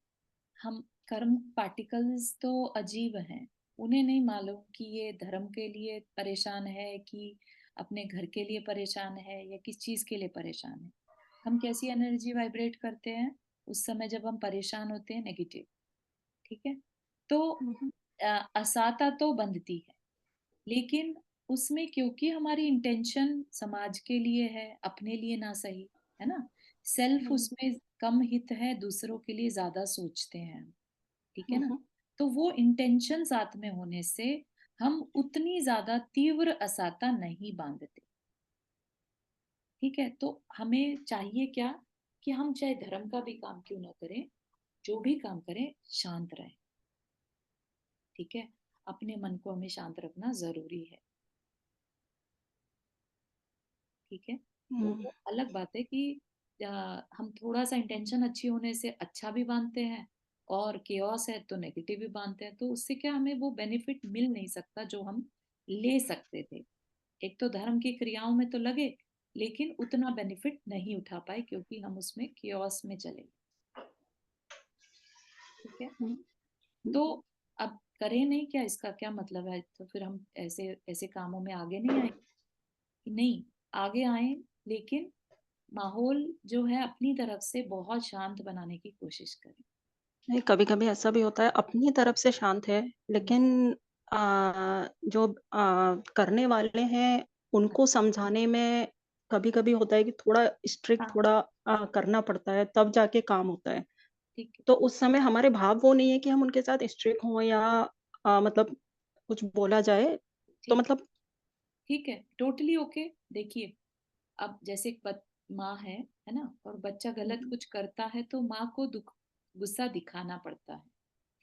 हम कर्म पार्टिकल्स तो अजीब हैं। उन्हें नहीं मालूम कि ये धर्म के लिए परेशान है कि अपने घर के लिए परेशान है या किस चीज के लिए परेशान है। हम कैसी एनर्जी वाइब्रेट करते हैं उस समय जब हम परेशान होते हैं? नेगेटिव। ठीक है, तो असाता तो बंधती है, लेकिन उसमें क्योंकि हमारी इंटेंशन समाज के लिए है, अपने लिए ना सही, है ना, सेल्फ हम्म, उसमें कम हित है, दूसरों के लिए ज्यादा सोचते हैं हम। ठीक है ना? हम्म, तो वो इंटेंशन साथ में होने से हम उतनी ज्यादा तीव्र असाता नहीं बांधते। ठीक है, तो हमें चाहिए क्या, कि हम चाहे धर्म का भी काम क्यों ना करें, जो भी काम करें, शांत रहें। ठीक है, अपने मन को हमें शांत रखना जरूरी है। ठीक है, हम्म, वो अलग बात है कि हम थोड़ा सा इंटेंशन अच्छी होने से अच्छा भी मानते हैं, और केओस है तो नेगेटिव भी मानते हैं, तो उससे क्या हमें वो बेनिफिट मिल नहीं सकता जो हम ले सकते थे। एक तो धर्म की क्रियाओं में तो लगे, लेकिन उतना बेनिफिट नहीं उठा पाए क्योंकि हम उसमें केओस में चले। ठीक है, हम्म, तो अब करें नहीं क्या, इसका क्या मतलब है? तो फिर हम ऐसे ऐसे कामों में आगे नहीं आए? कि नहीं, आगे आए, लेकिन माहौल जो है अपनी तरफ से बहुत शांत बनाने की कोशिश करें। नहीं, कभी-कभी ऐसा भी होता है, अपनी तरफ से शांत है, हम्म, लेकिन जो करने वाले हैं, हाँ, उनको समझाने में कभी-कभी होता है कि थोड़ा स्ट्रिक्ट हाँ, थोड़ा करना पड़ता है, तब जाके काम होता है। ठीक है, तो उस समय हमारे भाव वो नहीं है कि हम उनके साथ स्ट्रिक्ट हों या मतलब कुछ बोला जाए, तो ठीक मतलब ठीक है, टोटली ओके। देखिए, अब जैसे एक माँ है ना, और बच्चा हुँ, गलत हुँ, कुछ करता है तो माँ को दुख गुस्सा दिखाना पड़ता है,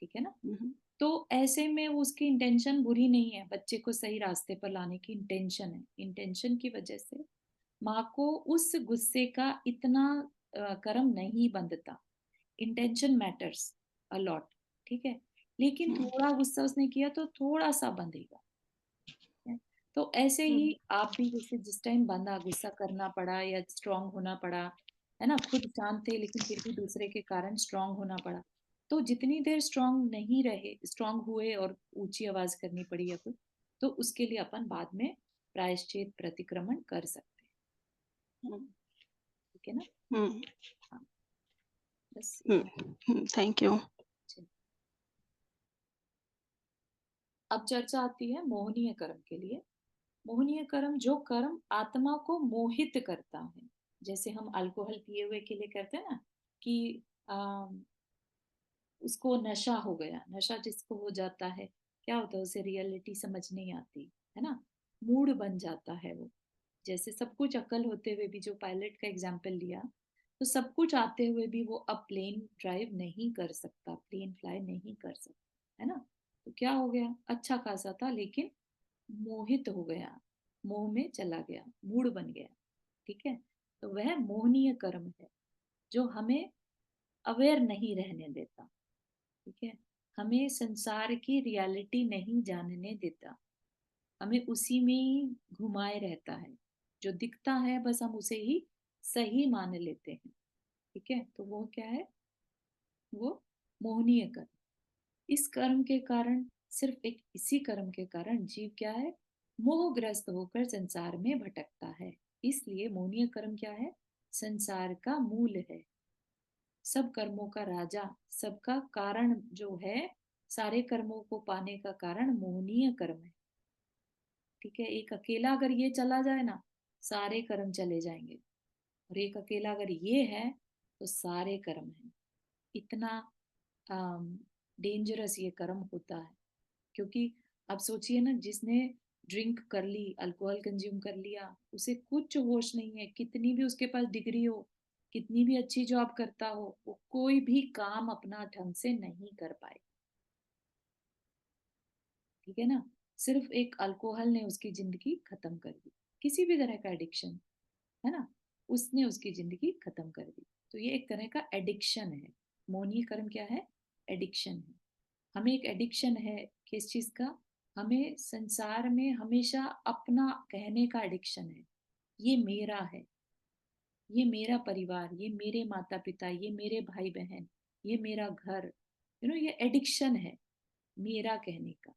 ठीक है ना। हुँ, हुँ, तो ऐसे में वो उसकी इंटेंशन बुरी नहीं है, बच्चे को सही रास्ते पर लाने की इंटेंशन है, इंटेंशन की वजह से माँ को उस गुस्से का इतना कर्म नहीं बंधता। इंटेंशन मैटर्स अ लॉट, ठीक है। लेकिन हुँ, थोड़ा गुस्सा उसने किया तो थोड़ा सा बंधेगा, है। तो ऐसे हुँ, ही आप भी जैसे जिस टाइम बंधा, गुस्सा करना पड़ा या स्ट्रांग होना पड़ा, है ना, खुद शांत थे लेकिन फिर भी दूसरे के कारण स्ट्रांग होना पड़ा। तो जितनी देर स्ट्रांग नहीं रहे, स्ट्रांग हुए और ऊंची आवाज करनी पड़ी या कुछ, तो उसके लिए अपन बाद में प्रायश्चित प्रतिक्रमण कर सकते हैं, हुँ, ठीक है ना। हुँ, हाँ, बस हुँ, इतना। हुँ, थैंक यू। चलिए, अब चर्चा आती है मोहनीय कर्म के लिए। मोहनीय कर्म, जो कर्म आत्मा को मोहित करता है, जैसे हम अल्कोहल पिए हुए के लिए करते हैं ना, कि उसको नशा हो गया, नशा जिसको हो जाता है, क्या होता है, उसे रियलिटी समझ नहीं आती, है ना, मूड बन जाता है वो। जैसे सब कुछ अकल होते हुए भी, जो पायलट का एग्जाम्पल लिया, तो सब कुछ आते हुए भी वो अब प्लेन ड्राइव नहीं कर सकता, प्लेन फ्लाई नहीं कर सकता, है ना। तो क्या हो गया, अच्छा खासा था लेकिन मोहित हो गया, मोह में चला गया, मूड बन गया, ठीक है। तो वह मोहनीय कर्म है, जो हमें अवेयर नहीं रहने देता, ठीक है, हमें संसार की रियलिटी नहीं जानने देता, हमें उसी में ही घुमाए रहता है। जो दिखता है बस हम उसे ही सही मान लेते हैं, ठीक है। तो वो क्या है, वो मोहनीय कर्म। इस कर्म के कारण, सिर्फ एक इसी कर्म के कारण जीव क्या है, मोहग्रस्त होकर संसार में भटकता है। इसलिए मोहनीय कर्म क्या है, संसार का मूल है, सब कर्मों का राजा, सबका कारण जो है, सारे कर्मों को पाने का कारण मोहनीय कर्म है, ठीक है। एक अकेला अगर ये चला जाए ना, सारे कर्म चले जाएंगे, और एक अकेला अगर ये है तो सारे कर्म हैं। इतना डेंजरस ये कर्म होता है, क्योंकि अब सोचिए ना, जिसने ड्रिंक कर ली, अल्कोहल कंज्यूम कर लिया, उसे कुछ होश नहीं है, कितनी भी उसके पास डिग्री हो, कितनी भी अच्छी जॉब करता हो, वो कोई भी काम अपना ढंग से नहीं कर पाए, ठीक है ना। सिर्फ एक अल्कोहल ने उसकी जिंदगी खत्म कर दी, किसी भी तरह का एडिक्शन, है ना, उसने उसकी जिंदगी खत्म कर दी। तो ये एक तरह का एडिक्शन है। मौनी कर्म क्या है, एडिक्शन है। हमें एक एडिक्शन है किस चीज का, हमें संसार में हमेशा अपना कहने का एडिक्शन है। ये मेरा है, ये मेरा परिवार, ये मेरे माता पिता, ये मेरे भाई बहन, ये मेरा घर, ये एडिक्शन है मेरा कहने का।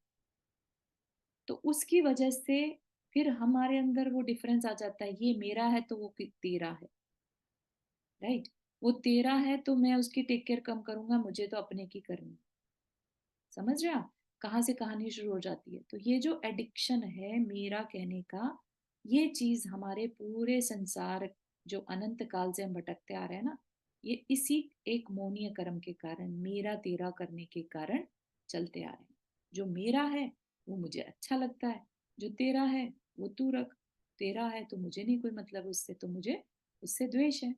तो उसकी वजह से फिर हमारे अंदर वो डिफरेंस आ जाता है, ये मेरा है तो वो तेरा है, राइट। वो तेरा है तो मैं उसकी टेक केयर कम करूंगा, मुझे तो अपने की करनी। समझ रहे हो आप? कहाँ से कहानी शुरू हो जाती है। तो ये जो एडिक्शन है मेरा कहने का, ये चीज हमारे पूरे संसार, जो अनंत काल से हम भटकते आ रहे हैं ना, ये इसी एक मौनीय कर्म के कारण, मेरा तेरा करने के कारण चलते आ रहे हैं। जो मेरा है वो मुझे अच्छा लगता है, जो तेरा है वो तू रख। तेरा है तो मुझे नहीं कोई मतलब उससे, तो मुझे उससे द्वेष है,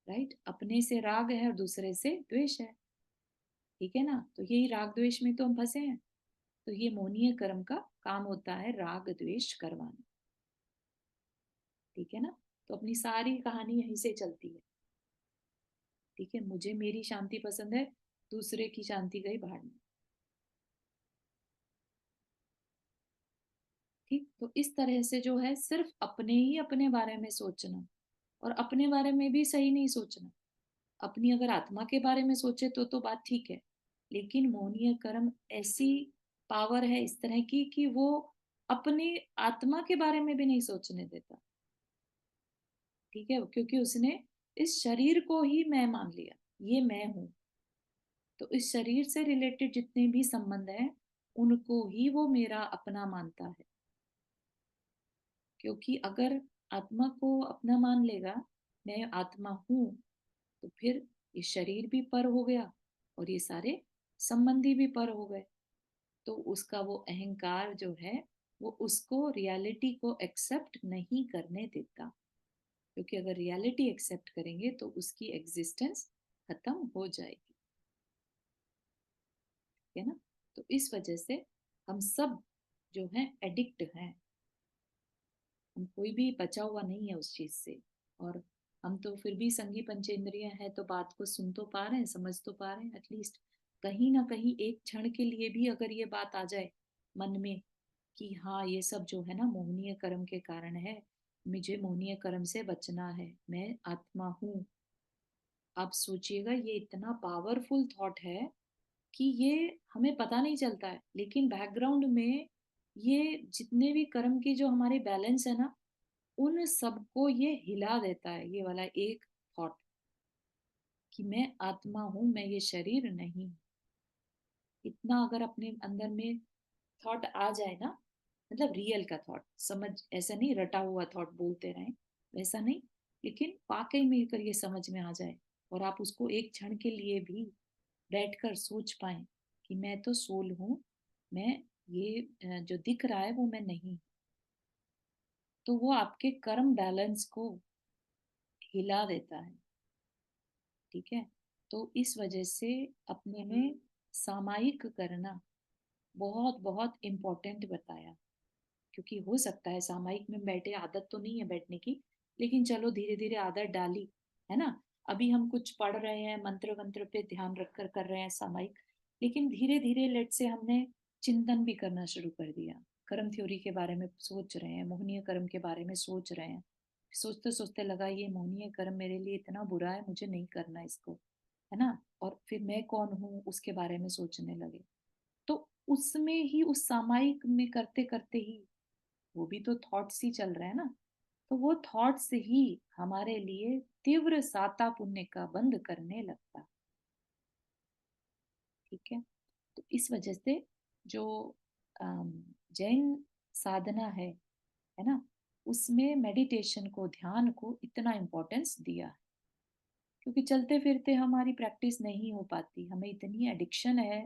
राइट। अपने से राग है और दूसरे से द्वेष है, ठीक है ना। तो यही राग द्वेष में तो हम फंसे हैं। तो ये मोहनीय कर्म का काम होता है राग द्वेष करवाना, ठीक है ना। तो अपनी सारी कहानी यहीं से चलती है, ठीक है। मुझे मेरी शांति पसंद है, दूसरे की शांति गई भाड़ में, ठीक। तो इस तरह से जो है, सिर्फ अपने ही अपने बारे में सोचना, और अपने बारे में भी सही नहीं सोचना। अपनी अगर आत्मा के बारे में सोचे तो बात ठीक है, लेकिन मोहनीय कर्म ऐसी पावर है इस तरह की कि वो अपनी आत्मा के बारे में भी नहीं सोचने देता, ठीक है, क्योंकि उसने इस शरीर को ही मैं मान लिया, ये मैं हूं, तो इस शरीर से रिलेटेड जितने भी संबंध हैं उनको ही वो मेरा अपना मानता है। क्योंकि अगर आत्मा को अपना मान लेगा, मैं आत्मा हूँ, तो फिर ये शरीर भी पर हो गया और ये सारे संबंधी भी पर हो गए। तो उसका वो अहंकार जो है वो उसको रियलिटी को एक्सेप्ट नहीं करने देता। क्योंकि अगर रियलिटी एक्सेप्ट करेंगे तो उसकी एग्जिस्टेंस खत्म हो जाएगी, है ना। तो इस वजह से हम सब जो है एडिक्ट हैं, हम कोई भी बचा हुआ नहीं है उस चीज से। और हम तो फिर भी संगी पंचेंद्रिय है तो बात को सुन तो पा रहे हैं, समझ तो पा रहे हैं एटलीस्ट। कहीं ना कहीं एक क्षण के लिए भी अगर ये बात आ जाए मन में कि हाँ ये सब जो है ना मोहनीय कर्म के कारण है, मुझे मोहनीय कर्म से बचना है, मैं आत्मा हूँ। आप सोचिएगा ये इतना पावरफुल थॉट है कि ये हमें पता नहीं चलता है, लेकिन बैकग्राउंड में ये जितने भी कर्म की जो हमारी बैलेंस है ना उन सबको ये हिला देता है, ये वाला एक थॉट कि मैं आत्मा हूं, मैं ये शरीर नहीं। इतना अगर अपने अंदर में थॉट आ जाए ना, मतलब रियल का थॉट, समझ ऐसा नहीं रटा हुआ थॉट बोलते रहे वैसा नहीं, लेकिन वाकई में अगर ये समझ में आ जाए और आप उसको एक क्षण के लिए भी बैठकर सोच पाए कि मैं तो सोल हूँ, मैं ये जो दिख रहा है वो मैं नहीं, तो वो आपके कर्म बैलेंस को हिला देता है। ठीक है। तो इस वजह से अपने में सामायिक करना बहुत बहुत इम्पोर्टेंट बताया। क्योंकि हो सकता है सामायिक में बैठे, आदत तो नहीं है बैठने की, लेकिन चलो धीरे धीरे आदत डाली, है ना। अभी हम कुछ पढ़ रहे हैं, मंत्र वंत्र पे ध्यान रखकर कर रहे हैं सामायिक, लेकिन धीरे धीरे लेट से हमने चिंतन भी करना शुरू कर दिया, कर्म थ्योरी के बारे में सोच रहे हैं, मोहनीय कर्म के बारे में सोच रहे हैं। सोचते सोचते लगा ये मोहनीय कर्म मेरे लिए इतना बुरा है, मुझे नहीं करना इसको, है ना। और फिर मैं कौन हूँ उसके बारे में सोचने लगे। तो उसमें ही उस सामायिक में करते करते ही वो भी तो थॉट्स ही चल रहे हैं ना, तो वो थॉट्स ही हमारे लिए तीव्र साता पुण्य का बंद करने लगता। ठीक है। तो इस वजह से जो अम, जैन साधना है ना, उसमें मेडिटेशन को, ध्यान को इतना इम्पोर्टेंस दिया है। क्योंकि चलते फिरते हमारी प्रैक्टिस नहीं हो पाती, हमें इतनी एडिक्शन है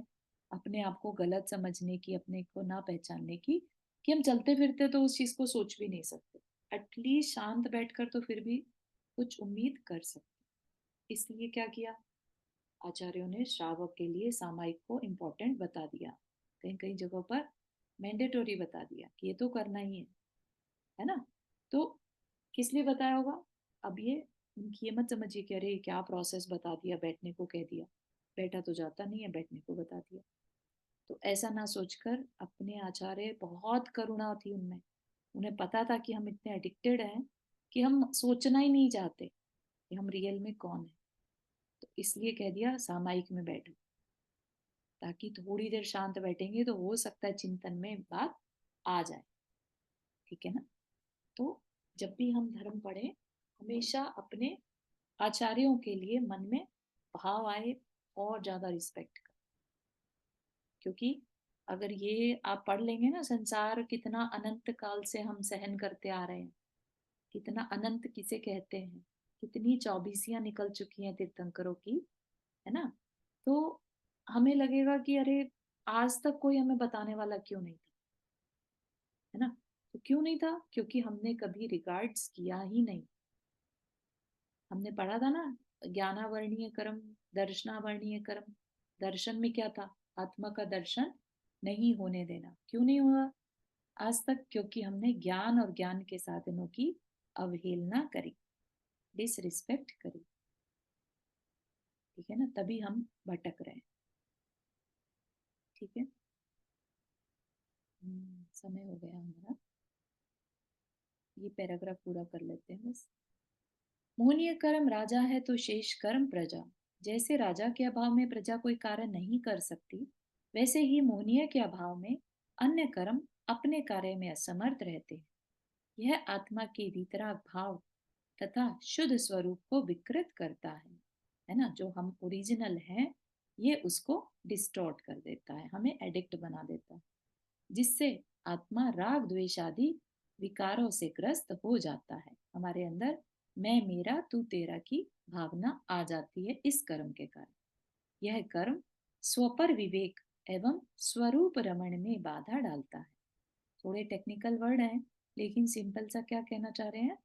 अपने आप को गलत समझने की, अपने को ना पहचानने की, कि हम चलते फिरते तो उस चीज को सोच भी नहीं सकते। एटलीस्ट शांत बैठकर तो फिर भी कुछ उम्मीद कर सकते। इसलिए क्या किया, आचार्यों ने श्रावक के लिए सामायिक को इम्पोर्टेंट बता दिया, कहीं कहीं जगहों पर मैंडेटोरी बता दिया कि ये तो करना ही है ना। तो किस लिए बताया होगा, अब ये उनकी ये मत समझिए कि अरे क्या प्रोसेस बता दिया, बैठने को कह दिया, बैठा तो जाता नहीं है, बैठने को बता दिया। तो ऐसा ना सोचकर, अपने आचार्य बहुत करुणा थी उनमें, उन्हें पता था कि हम इतने एडिक्टेड हैं कि हम सोचना ही नहीं चाहते कि हम रियल में कौन है। तो इसलिए कह दिया सामायिक में बैठो, ताकि थोड़ी देर शांत बैठेंगे तो हो सकता है चिंतन में बात आ जाए। ठीक है ना। तो जब भी हम धर्म पढ़े, हमेशा अपने आचार्यों के लिए मन में भाव आए और ज्यादा रिस्पेक्ट कर। क्योंकि अगर ये आप पढ़ लेंगे ना, संसार कितना अनंत काल से हम सहन करते आ रहे हैं, कितना अनंत किसे कहते हैं, कितनी चौबीसियां निकल चुकी हैं तीर्थंकरों की, है ना। तो हमें लगेगा कि अरे आज तक कोई हमें बताने वाला क्यों नहीं था, है ना। तो क्यों नहीं था, क्योंकि हमने कभी रिगार्ड्स किया ही नहीं। हमने पढ़ा था ना, ज्ञानावर्णीय कर्म, दर्शनावर्णीय कर्म। दर्शन में क्या था, आत्मा का दर्शन नहीं होने देना। क्यों नहीं हुआ आज तक, क्योंकि हमने ज्ञान और ज्ञान के साधनों की अवहेलना करी, डिसरिस्पेक्ट करी। ठीक है ना, तभी हम भटक रहे हैं। ठीक है। समय हो गया हमारा, ये पैराग्राफ पूरा कर लेते हैं बस। मोहनीय कर्म राजा है तो शेष कर्म प्रजा। जैसे राजा के अभाव में प्रजा कोई कार्य नहीं कर सकती, वैसे ही मोहनीय के अभाव में अन्य कर्म अपने कार्य में असमर्थ रहते हैं। यह आत्मा के वितराग भाव तथा शुद्ध स्वरूप को विकृत करता है ना। जो हम ओरिजिनल हैं ये उसको डिस्टॉर्ट कर देता है, हमें एडिक्ट बना देता है, जिससे आत्मा राग द्वेष आदि विकारों से ग्रस्त हो जाता है। हमारे अंदर मैं मेरा तू तेरा की भावना आ जाती है इस कर्म के कारण। यह कर्म स्वपर विवेक एवं स्वरूप रमण में बाधा डालता है। थोड़े टेक्निकल वर्ड हैं, लेकिन सिंपल सा क्या कहना चाह रहे हैं,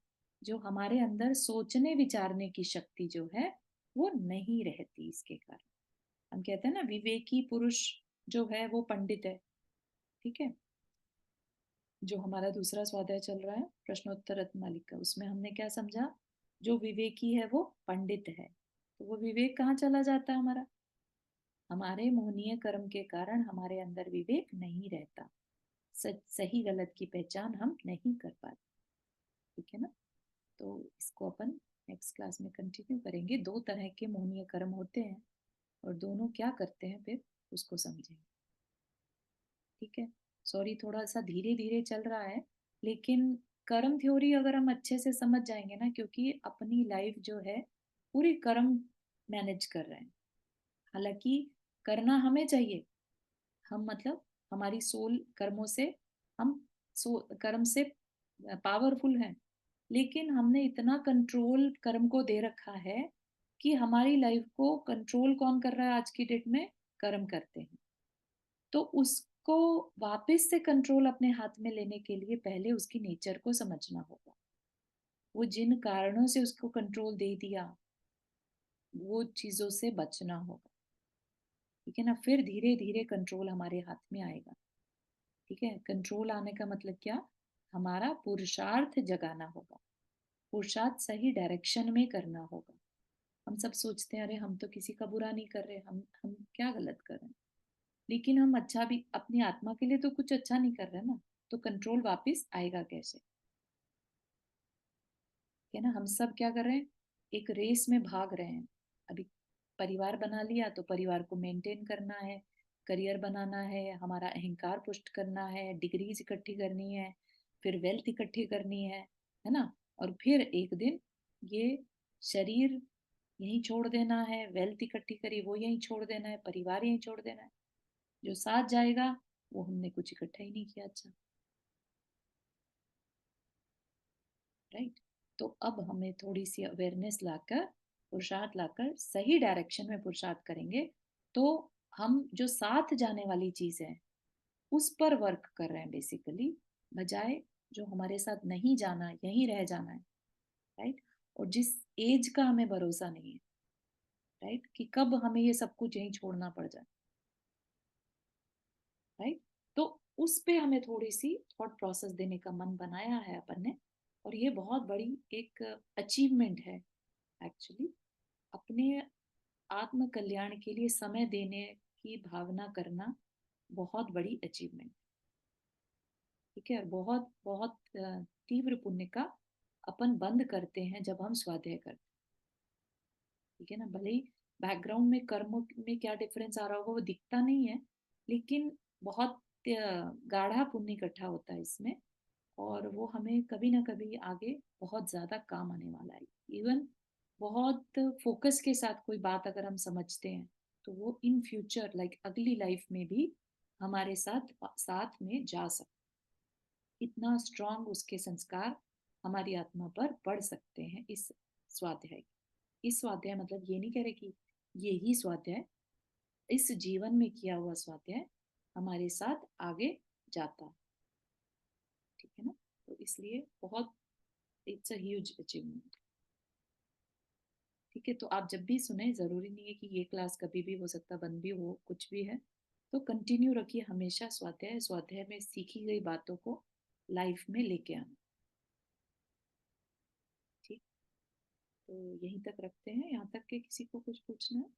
जो हमारे अंदर सोचने विचारने की शक्ति जो है वो नहीं रहती इसके कारण। हम कहते हैं ना विवेकी पुरुष जो है वो पंडित है, ठीक है। जो हमारा दूसरा स्वाध्याय चल रहा है प्रश्नोत्तर रत्नमालिका, उसमें हमने क्या समझा, जो विवेकी है वो पंडित है। तो वो विवेक कहाँ चला जाता है हमारा, हमारे मोहनीय कर्म के कारण हमारे अंदर विवेक नहीं रहता, सच सही गलत की पहचान हम नहीं कर पाते, ठीक है ना। तो इसको अपन नेक्स्ट क्लास में कंटिन्यू करेंगे। दो तरह के मोहनीय कर्म होते हैं और दोनों क्या करते हैं फिर उसको समझेंगे, ठीक है। सॉरी थोड़ा सा धीरे धीरे चल रहा है, लेकिन कर्म थ्योरी अगर हम अच्छे से समझ जाएंगे ना, क्योंकि अपनी लाइफ जो है पूरी कर्म मैनेज कर रहे हैं। हालांकि करना हमें चाहिए, हम मतलब हमारी सोल कर्मों से, हम कर्म से पावरफुल हैं, लेकिन हमने इतना कंट्रोल कर्म को दे रखा है कि हमारी लाइफ को कंट्रोल कौन कर रहा है आज की डेट में, कर्म करते हैं। तो उसको वापस से कंट्रोल अपने हाथ में लेने के लिए पहले उसकी नेचर को समझना होगा। वो जिन कारणों से उसको कंट्रोल दे दिया वो चीजों से बचना होगा, ठीक है ना। फिर धीरे धीरे कंट्रोल हमारे हाथ में आएगा, ठीक है। कंट्रोल आने का मतलब क्या, हमारा पुरुषार्थ जगाना होगा, पुरुषार्थ सही डायरेक्शन में करना होगा। हम सब सोचते हैं अरे हम तो किसी का बुरा नहीं कर रहे, हम क्या गलत कर रहे हैं, लेकिन हम अच्छा भी अपनी आत्मा के लिए तो कुछ अच्छा नहीं कर रहे ना, तो कंट्रोल वापस आएगा कैसे, है ना। हम सब क्या कर रहे हैं, एक रेस में भाग रहे हैं। अभी परिवार बना लिया तो परिवार को मेंटेन करना है, करियर बनाना है, हमारा अहंकार पुष्ट करना है, डिग्रीज इकट्ठी करनी है, फिर वेल्थ इकट्ठी करनी है ना। और फिर एक दिन ये शरीर यहीं छोड़ देना है, वेल्थ इकट्ठी करी वो यहीं छोड़ देना है, परिवार यहीं छोड़ देना है। जो साथ जाएगा वो हमने कुछ इकट्ठा ही नहीं किया, अच्छा, राइट। तो अब हमें थोड़ी सी अवेयरनेस लाकर, पुरुषार्थ लाकर सही डायरेक्शन में पुरुषार्थ करेंगे, तो हम जो साथ जाने वाली चीज है उस पर वर्क कर रहे हैं बेसिकली, बजाय जो हमारे साथ नहीं जाना, यहीं रह जाना है, राइट। और जिस एज का हमें भरोसा नहीं है, राइट, कि कब हमें ये सब कुछ यहीं छोड़ना पड़ जाए, राइट। तो उस पे हमें थोड़ी सी थॉट प्रोसेस देने का मन बनाया है अपन ने, और ये बहुत बड़ी एक अचीवमेंट है एक्चुअली, अपने आत्म कल्याण के लिए समय देने की भावना करना बहुत बड़ी अचीवमेंट, ठीक है। और बहुत बहुत तीव्र पुण्य का अपन बंद करते हैं जब हम स्वाध्याय करते हैं, ठीक है ना। भले ही बैकग्राउंड में कर्मों में क्या डिफरेंस आ रहा होगा वो दिखता नहीं है, लेकिन बहुत गाढ़ा पुण्य इकट्ठा होता है इसमें, और वो हमें कभी ना कभी आगे बहुत ज्यादा काम आने वाला है। इवन बहुत फोकस के साथ कोई बात अगर हम समझते हैं तो वो इन फ्यूचर लाइक अगली लाइफ में भी हमारे साथ साथ में जा सकते, इतना स्ट्रांग उसके संस्कार हमारी आत्मा पर पड़ सकते हैं इस स्वाध्याय। इस स्वाध्याय मतलब ये नहीं कह रहे कि ये ही स्वाध्याय, इस जीवन में किया हुआ स्वाध्याय हमारे साथ आगे जाता, ठीक है ना। तो इसलिए बहुत इट्स अ ह्यूज अचीवमेंट, ठीक है। तो आप जब भी सुने, जरूरी नहीं है कि ये क्लास कभी भी, हो सकता बंद भी हो, कुछ भी है, तो कंटिन्यू रखिए हमेशा स्वाध्याय, स्वाध्याय में सीखी गई बातों को लाइफ में लेके आना, ठीक। तो यहीं तक रखते हैं, यहाँ तक के किसी को कुछ पूछना है।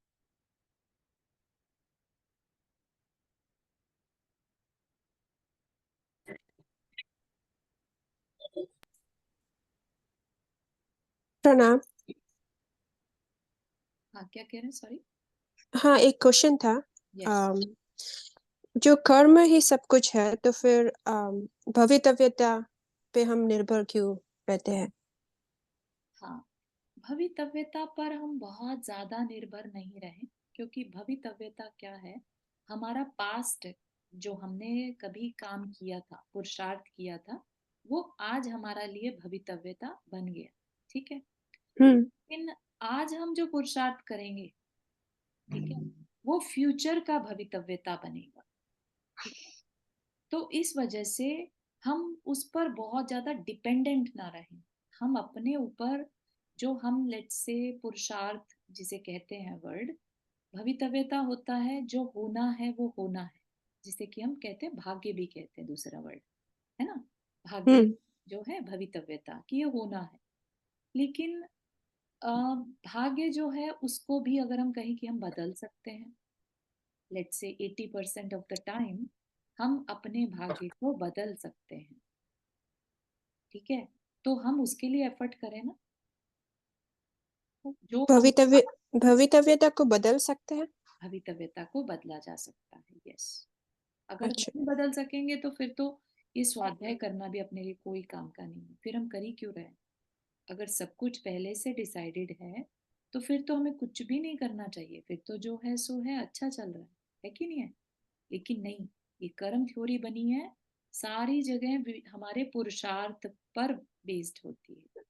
प्रणाम। हाँ क्या कह रहे हैं, सॉरी। हाँ, एक क्वेश्चन था। यस। अम, जो कर्म ही सब कुछ है तो फिर भवितव्यता पे हम निर्भर क्यों रहते हैं? हाँ, भवितव्यता पर हम बहुत ज्यादा निर्भर नहीं रहे, क्योंकि भवितव्यता क्या है, हमारा पास्ट जो हमने कभी काम किया था, पुरुषार्थ किया था, वो आज हमारा लिए भवितव्यता बन गया। ठीक है, हम्म। लेकिन आज हम जो पुरुषार्थ करेंगे, ठीक है, वो फ्यूचर का भवितव्यता बनेगा। ठीक है, तो इस वजह से हम उस पर बहुत ज्यादा डिपेंडेंट ना रहें। हम अपने ऊपर जो हम लेट्स से पुरुषार्थ जिसे कहते हैं वर्ड, भवितव्यता होता है जो होना है वो होना है, जिसे कि हम कहते हैं भाग्य भी कहते हैं, दूसरा वर्ड है ना, भाग्य हम्म। जो है भवितव्यता कि ये होना है। लेकिन अ, भाग्य जो है उसको भी अगर हम कहें कि हम बदल सकते हैं, let's say 80% of the time हम अपने भाग्य को बदल सकते हैं। ठीक है, तो हम उसके लिए एफर्ट करें ना, जो हम भवितव्य भवितव्यता को बदल सकते हैं। भवितव्यता को बदला जा सकता है। यस, अगर अच्छा। नहीं बदल सकेंगे तो फिर तो ये स्वाध्याय करना भी अपने लिए कोई काम का नहीं है, फिर हम कर ही क्यों रहे हैं। अगर सब कुछ पहले से डिसाइडेड है तो फिर तो हमें कुछ भी नहीं करना चाहिए, फिर तो जो है सो है, अच्छा चल रहा है कि नहीं है। लेकिन नहीं, ये कर्म थ्योरी बनी है, सारी जगह हमारे पुरुषार्थ पर बेस्ड होती है।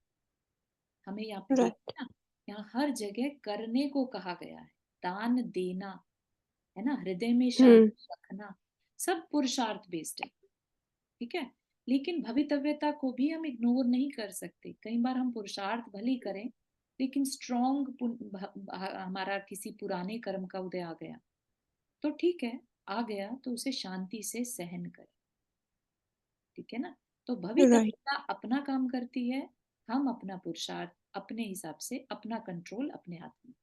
हमें यहाँ पे राइट। देखना, यहाँ हर जगह करने को कहा गया है, दान देना, है ना, हृदय में हम्म। शांति रखना, सब पुरुषार्थ बेस्ड है। ठीक है, लेकिन भवितव्यता को भी हम इग्नोर नहीं कर सकते। कई बार हम पुरुषार्थ भले ही करें, लेकिन स्ट्रॉन्ग हमारा किसी पुराने कर्म का उदय आ गया, तो ठीक है, आ गया तो उसे शांति से सहन करें। ठीक है ना, तो राइट। भवितव्यता अपना काम करती है, हम अपना पुरुषार्थ अपने हिसाब से, अपना कंट्रोल अपने हाथ में।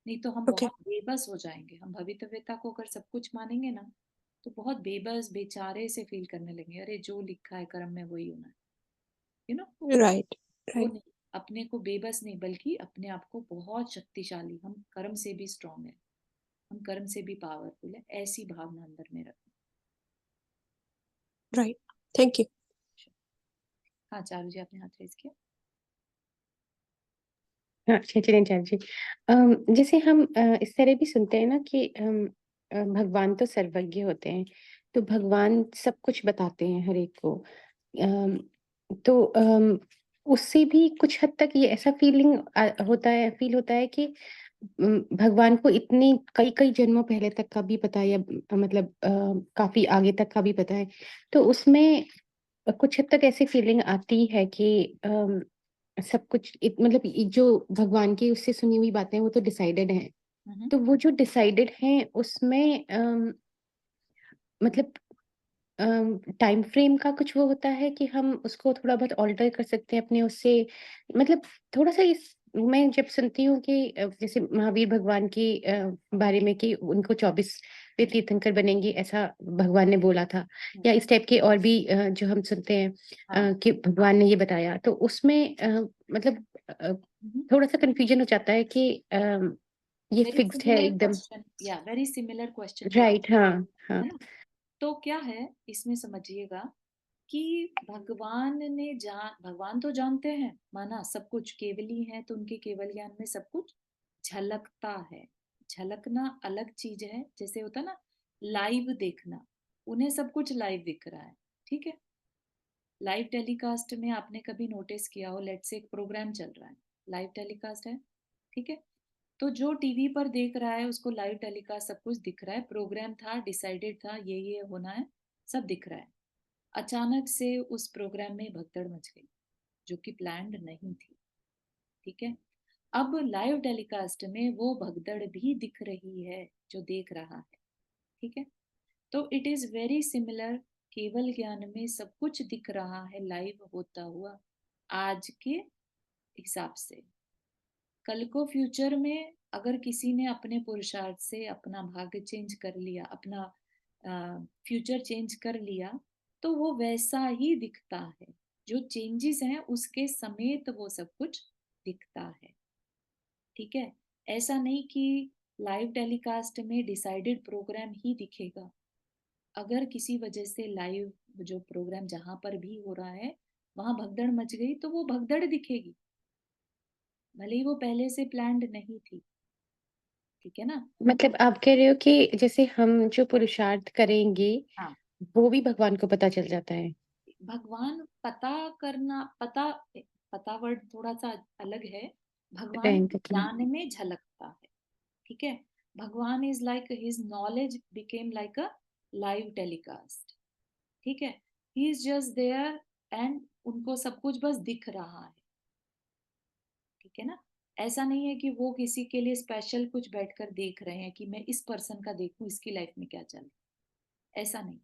नहीं तो हम ओके। बहुत बेबस हो जाएंगे। हम भवितव्यता को अगर सब कुछ मानेंगे ना, तो बहुत बेबस बेचारे से फील करने लगेंगे, अरे जो लिखा है कर्म में वही होना है, यू नो। राइट। वो राइट। नहीं, अपने को बेबस नहीं, बल्कि अपने आप को बहुत शक्तिशाली, हम कर्म से भी स्ट्रांग है, हम कर्म से भी पावरफुल है, ऐसी भावना अंदर में रखें। राइट। Thank you. हाँ चारू जी, आपने हाथ रेज किया। हाँ, चलिए चारू जी। जैसे हम इस तरह भी सुनते हैं ना कि भगवान तो सर्वज्ञ होते हैं, तो भगवान सब कुछ बताते हैं हर एक को। अम, तो उससे भी कुछ हद तक ये ऐसा होता है, फील होता है कि भगवान को इतनी कई कई जन्मों पहले तक का भी पता है, या मतलब काफी आगे तक का भी पता है। तो उसमें कुछ हद तक ऐसी फीलिंग आती है कि सब कुछ मतलब जो भगवान की उससे सुनी हुई बातें वो तो डिसाइडेड हैं। हम्म। तो वो जो डिसाइडेड हैं उसमें मतलब टाइम फ्रेम का कुछ वो होता है कि हम उसको थोड़ा बहुत ऑल्टर कर सकते हैं अपने उससे, मतलब थोड़ा सा इस मैं जब सुनती हूँ कि जैसे महावीर भगवान की बारे में कि उनको 24 वे तीर्थंकर बनेंगे, ऐसा भगवान ने बोला था, या इस टाइप के और भी जो हम सुनते हैं हाँ। कि भगवान ने ये बताया, तो उसमें मतलब थोड़ा सा कंफ्यूजन हो जाता है कि ये वेरी फिक्स्ड है सिमिलर एकदम। क्वेश्चन, या वेरी सिमिलर क्वेश्चन जो आप, राइट, हाँ हाँ। है ना। तो क्या है इसमें, समझिएगा कि भगवान तो जानते हैं, माना सब कुछ केवली है, तो उनके केवल ज्ञान में सब कुछ झलकता है। झलकना अलग चीज है, जैसे होता ना लाइव देखना, उन्हें सब कुछ लाइव दिख रहा है। ठीक है, लाइव टेलीकास्ट में आपने कभी नोटिस किया हो, लेट्स से एक प्रोग्राम चल रहा है, लाइव टेलीकास्ट है, ठीक है, तो जो टीवी पर देख रहा है उसको लाइव टेलीकास्ट सब कुछ दिख रहा है, प्रोग्राम था, डिसाइडेड था, ये होना है, सब दिख रहा है। अचानक से उस प्रोग्राम में भगदड़ मच गई, जो कि प्लान्ड नहीं थी। ठीक है, अब लाइव टेलीकास्ट में वो भगदड़ भी दिख रही है जो देख रहा है। ठीक है, तो इट इज वेरी सिमिलर, केवल ज्ञान में सब कुछ दिख रहा है लाइव होता हुआ आज के हिसाब से। कल को फ्यूचर में अगर किसी ने अपने पुरुषार्थ से अपना भाग्य चेंज कर लिया, अपना फ्यूचर चेंज कर लिया, तो वो वैसा ही दिखता है, जो चेंजेस हैं उसके समेत वो सब कुछ दिखता है। ठीक है, ऐसा नहीं कि लाइव टेलीकास्ट में डिसाइडेड प्रोग्राम ही दिखेगा। अगर किसी वजह से लाइव जो प्रोग्राम जहां पर भी हो रहा है वहां भगदड़ मच गई, तो वो भगदड़ दिखेगी, भले ही वो पहले से प्लान्ड नहीं थी। ठीक है ना? मतलब आप कह रहे हो कि जैसे हम जो पुरुषार्थ करेंगे हाँ। वो भी भगवान को पता चल जाता है। भगवान पता करना, पता वर्ड थोड़ा सा अलग है। भगवान Right, okay. ज्ञान में झलकता है, ठीक है? Bhagwan is like his knowledge became like a live telecast, ठीक है? He is just there and उनको सब कुछ बस दिख रहा है, ठीक है ना? ऐसा नहीं है कि वो किसी के लिए स्पेशल कुछ बैठकर देख रहे हैं कि मैं इस पर्सन का देखूं इसकी लाइफ में क्या चल रहा है, ऐसा नहीं।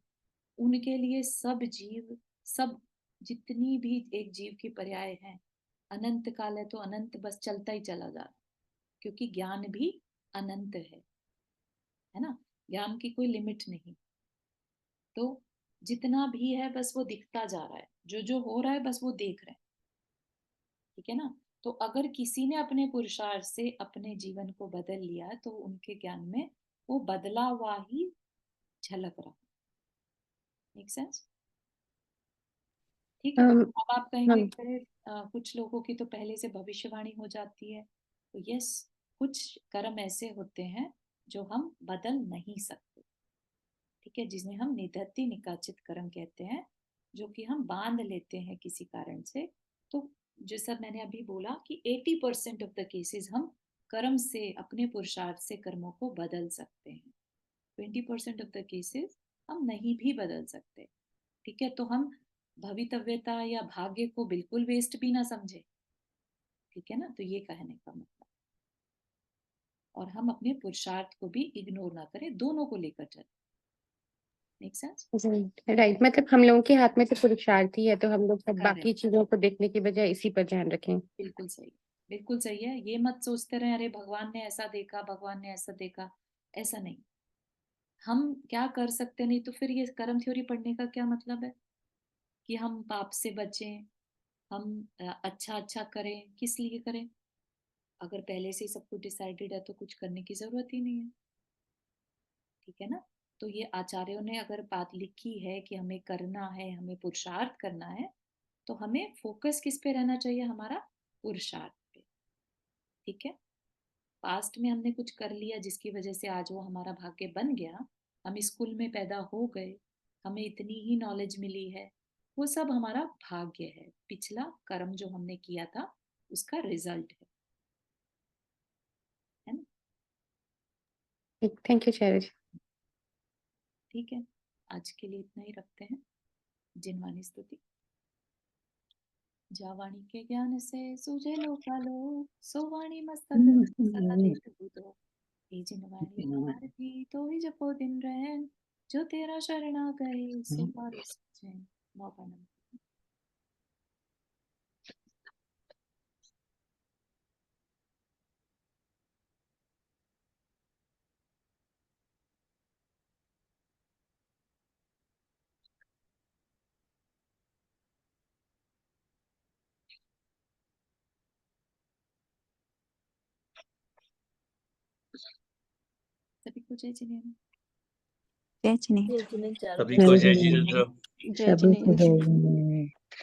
उनके लिए सब जीव, सब जितनी भी एक जीव की पर्याय है, अनंत काल है तो अनंत बस चलता ही चला जा रहा है, क्योंकि ज्ञान भी अनंत है ना? ज्ञान की कोई लिमिट नहीं। तो जितना भी है बस वो दिखता जा रहा है, जो जो हो रहा है बस वो देख रहे हैं, ठीक है ना? तो अगर किसी ने अपने पुरुषार्थ से अपने जीवन को बदल लिया तो उनके ज्ञान में वो बदला हुआ ही झलक रहा। Make sense? ठीक है। um, अब आप कहेंगे हम कि कुछ लोगों की तो पहले से भविष्यवाणी हो जाती है, तो यस, कुछ कर्म ऐसे होते हैं जो हम बदल नहीं सकते, ठीक है, जिन्हें हम निधत्ति निकाचित कर्म कहते हैं, जो कि हम बांध लेते हैं किसी कारण से। तो जैसा मैंने अभी बोला कि 80% ऑफ द केसेस हम कर्म से, अपने पुरुषार्थ से कर्मों को बदल सकते हैं। 20% ऑफ द केसेस हम नहीं भी बदल सकते, ठीक है? तो हम भवितव्यता या भाग्य को बिल्कुल वेस्ट भी ना समझे, ठीक है ना? तो ये कहने का मतलब, और हम अपने पुरुषार्थ को भी इग्नोर ना करें, दोनों को लेकर चलें। Make sense? राइट, मतलब हम लोगों के हाथ में तो पुरुषार्थ ही है, तो हम लोग सब बाकी करेक्ट, चीजों को देखने की बजाय इसी पर ध्यान रखें। बिल्कुल सही, बिल्कुल सही है। ये मत सोचते रहे अरे भगवान ने ऐसा देखा, भगवान ने ऐसा देखा, ऐसा नहीं। हम क्या कर सकते, नहीं तो फिर ये कर्म थ्योरी पढ़ने का क्या मतलब है कि हम पाप से बचें, हम अच्छा अच्छा करें, किस लिए करें? अगर पहले से ही सब कुछ डिसाइडेड है तो कुछ करने की जरूरत ही नहीं है, ठीक है ना? तो ये आचार्यों ने अगर बात लिखी है कि हमें करना है, हमें पुरुषार्थ करना है, तो हमें फोकस किस पे रहना चाहिए? हमारा पुरुषार्थ पे, ठीक है? पास्ट में हमने कुछ कर लिया जिसकी वजह से आज वो हमारा भाग्य बन गया, हम स्कूल में पैदा हो गए, हमें इतनी ही नॉलेज मिली है, वो सब हमारा भाग्य है, पिछला कर्म जो हमने किया था उसका रिजल्ट है ना? थैंक यू चैरिज। ठीक है, आज के लिए इतना ही रखते हैं। जिनवानी स्तुति। जावाणी के ज्ञान से सूझे लोकालो, सो वाणी मस्तक सदा देत बुधो। हे जिनवाणी हार भी तो ही जपो दिन रहन, जो तेरा शरणा गए सो पावे सुचैन। मौका नंबर। सभी को जय जिनेन्द्र। जय जिनेन्द्र। जय जिनेन्द्र चारू सभी जी। को जय जिनेन्द्र। जय जिनेन्द्र।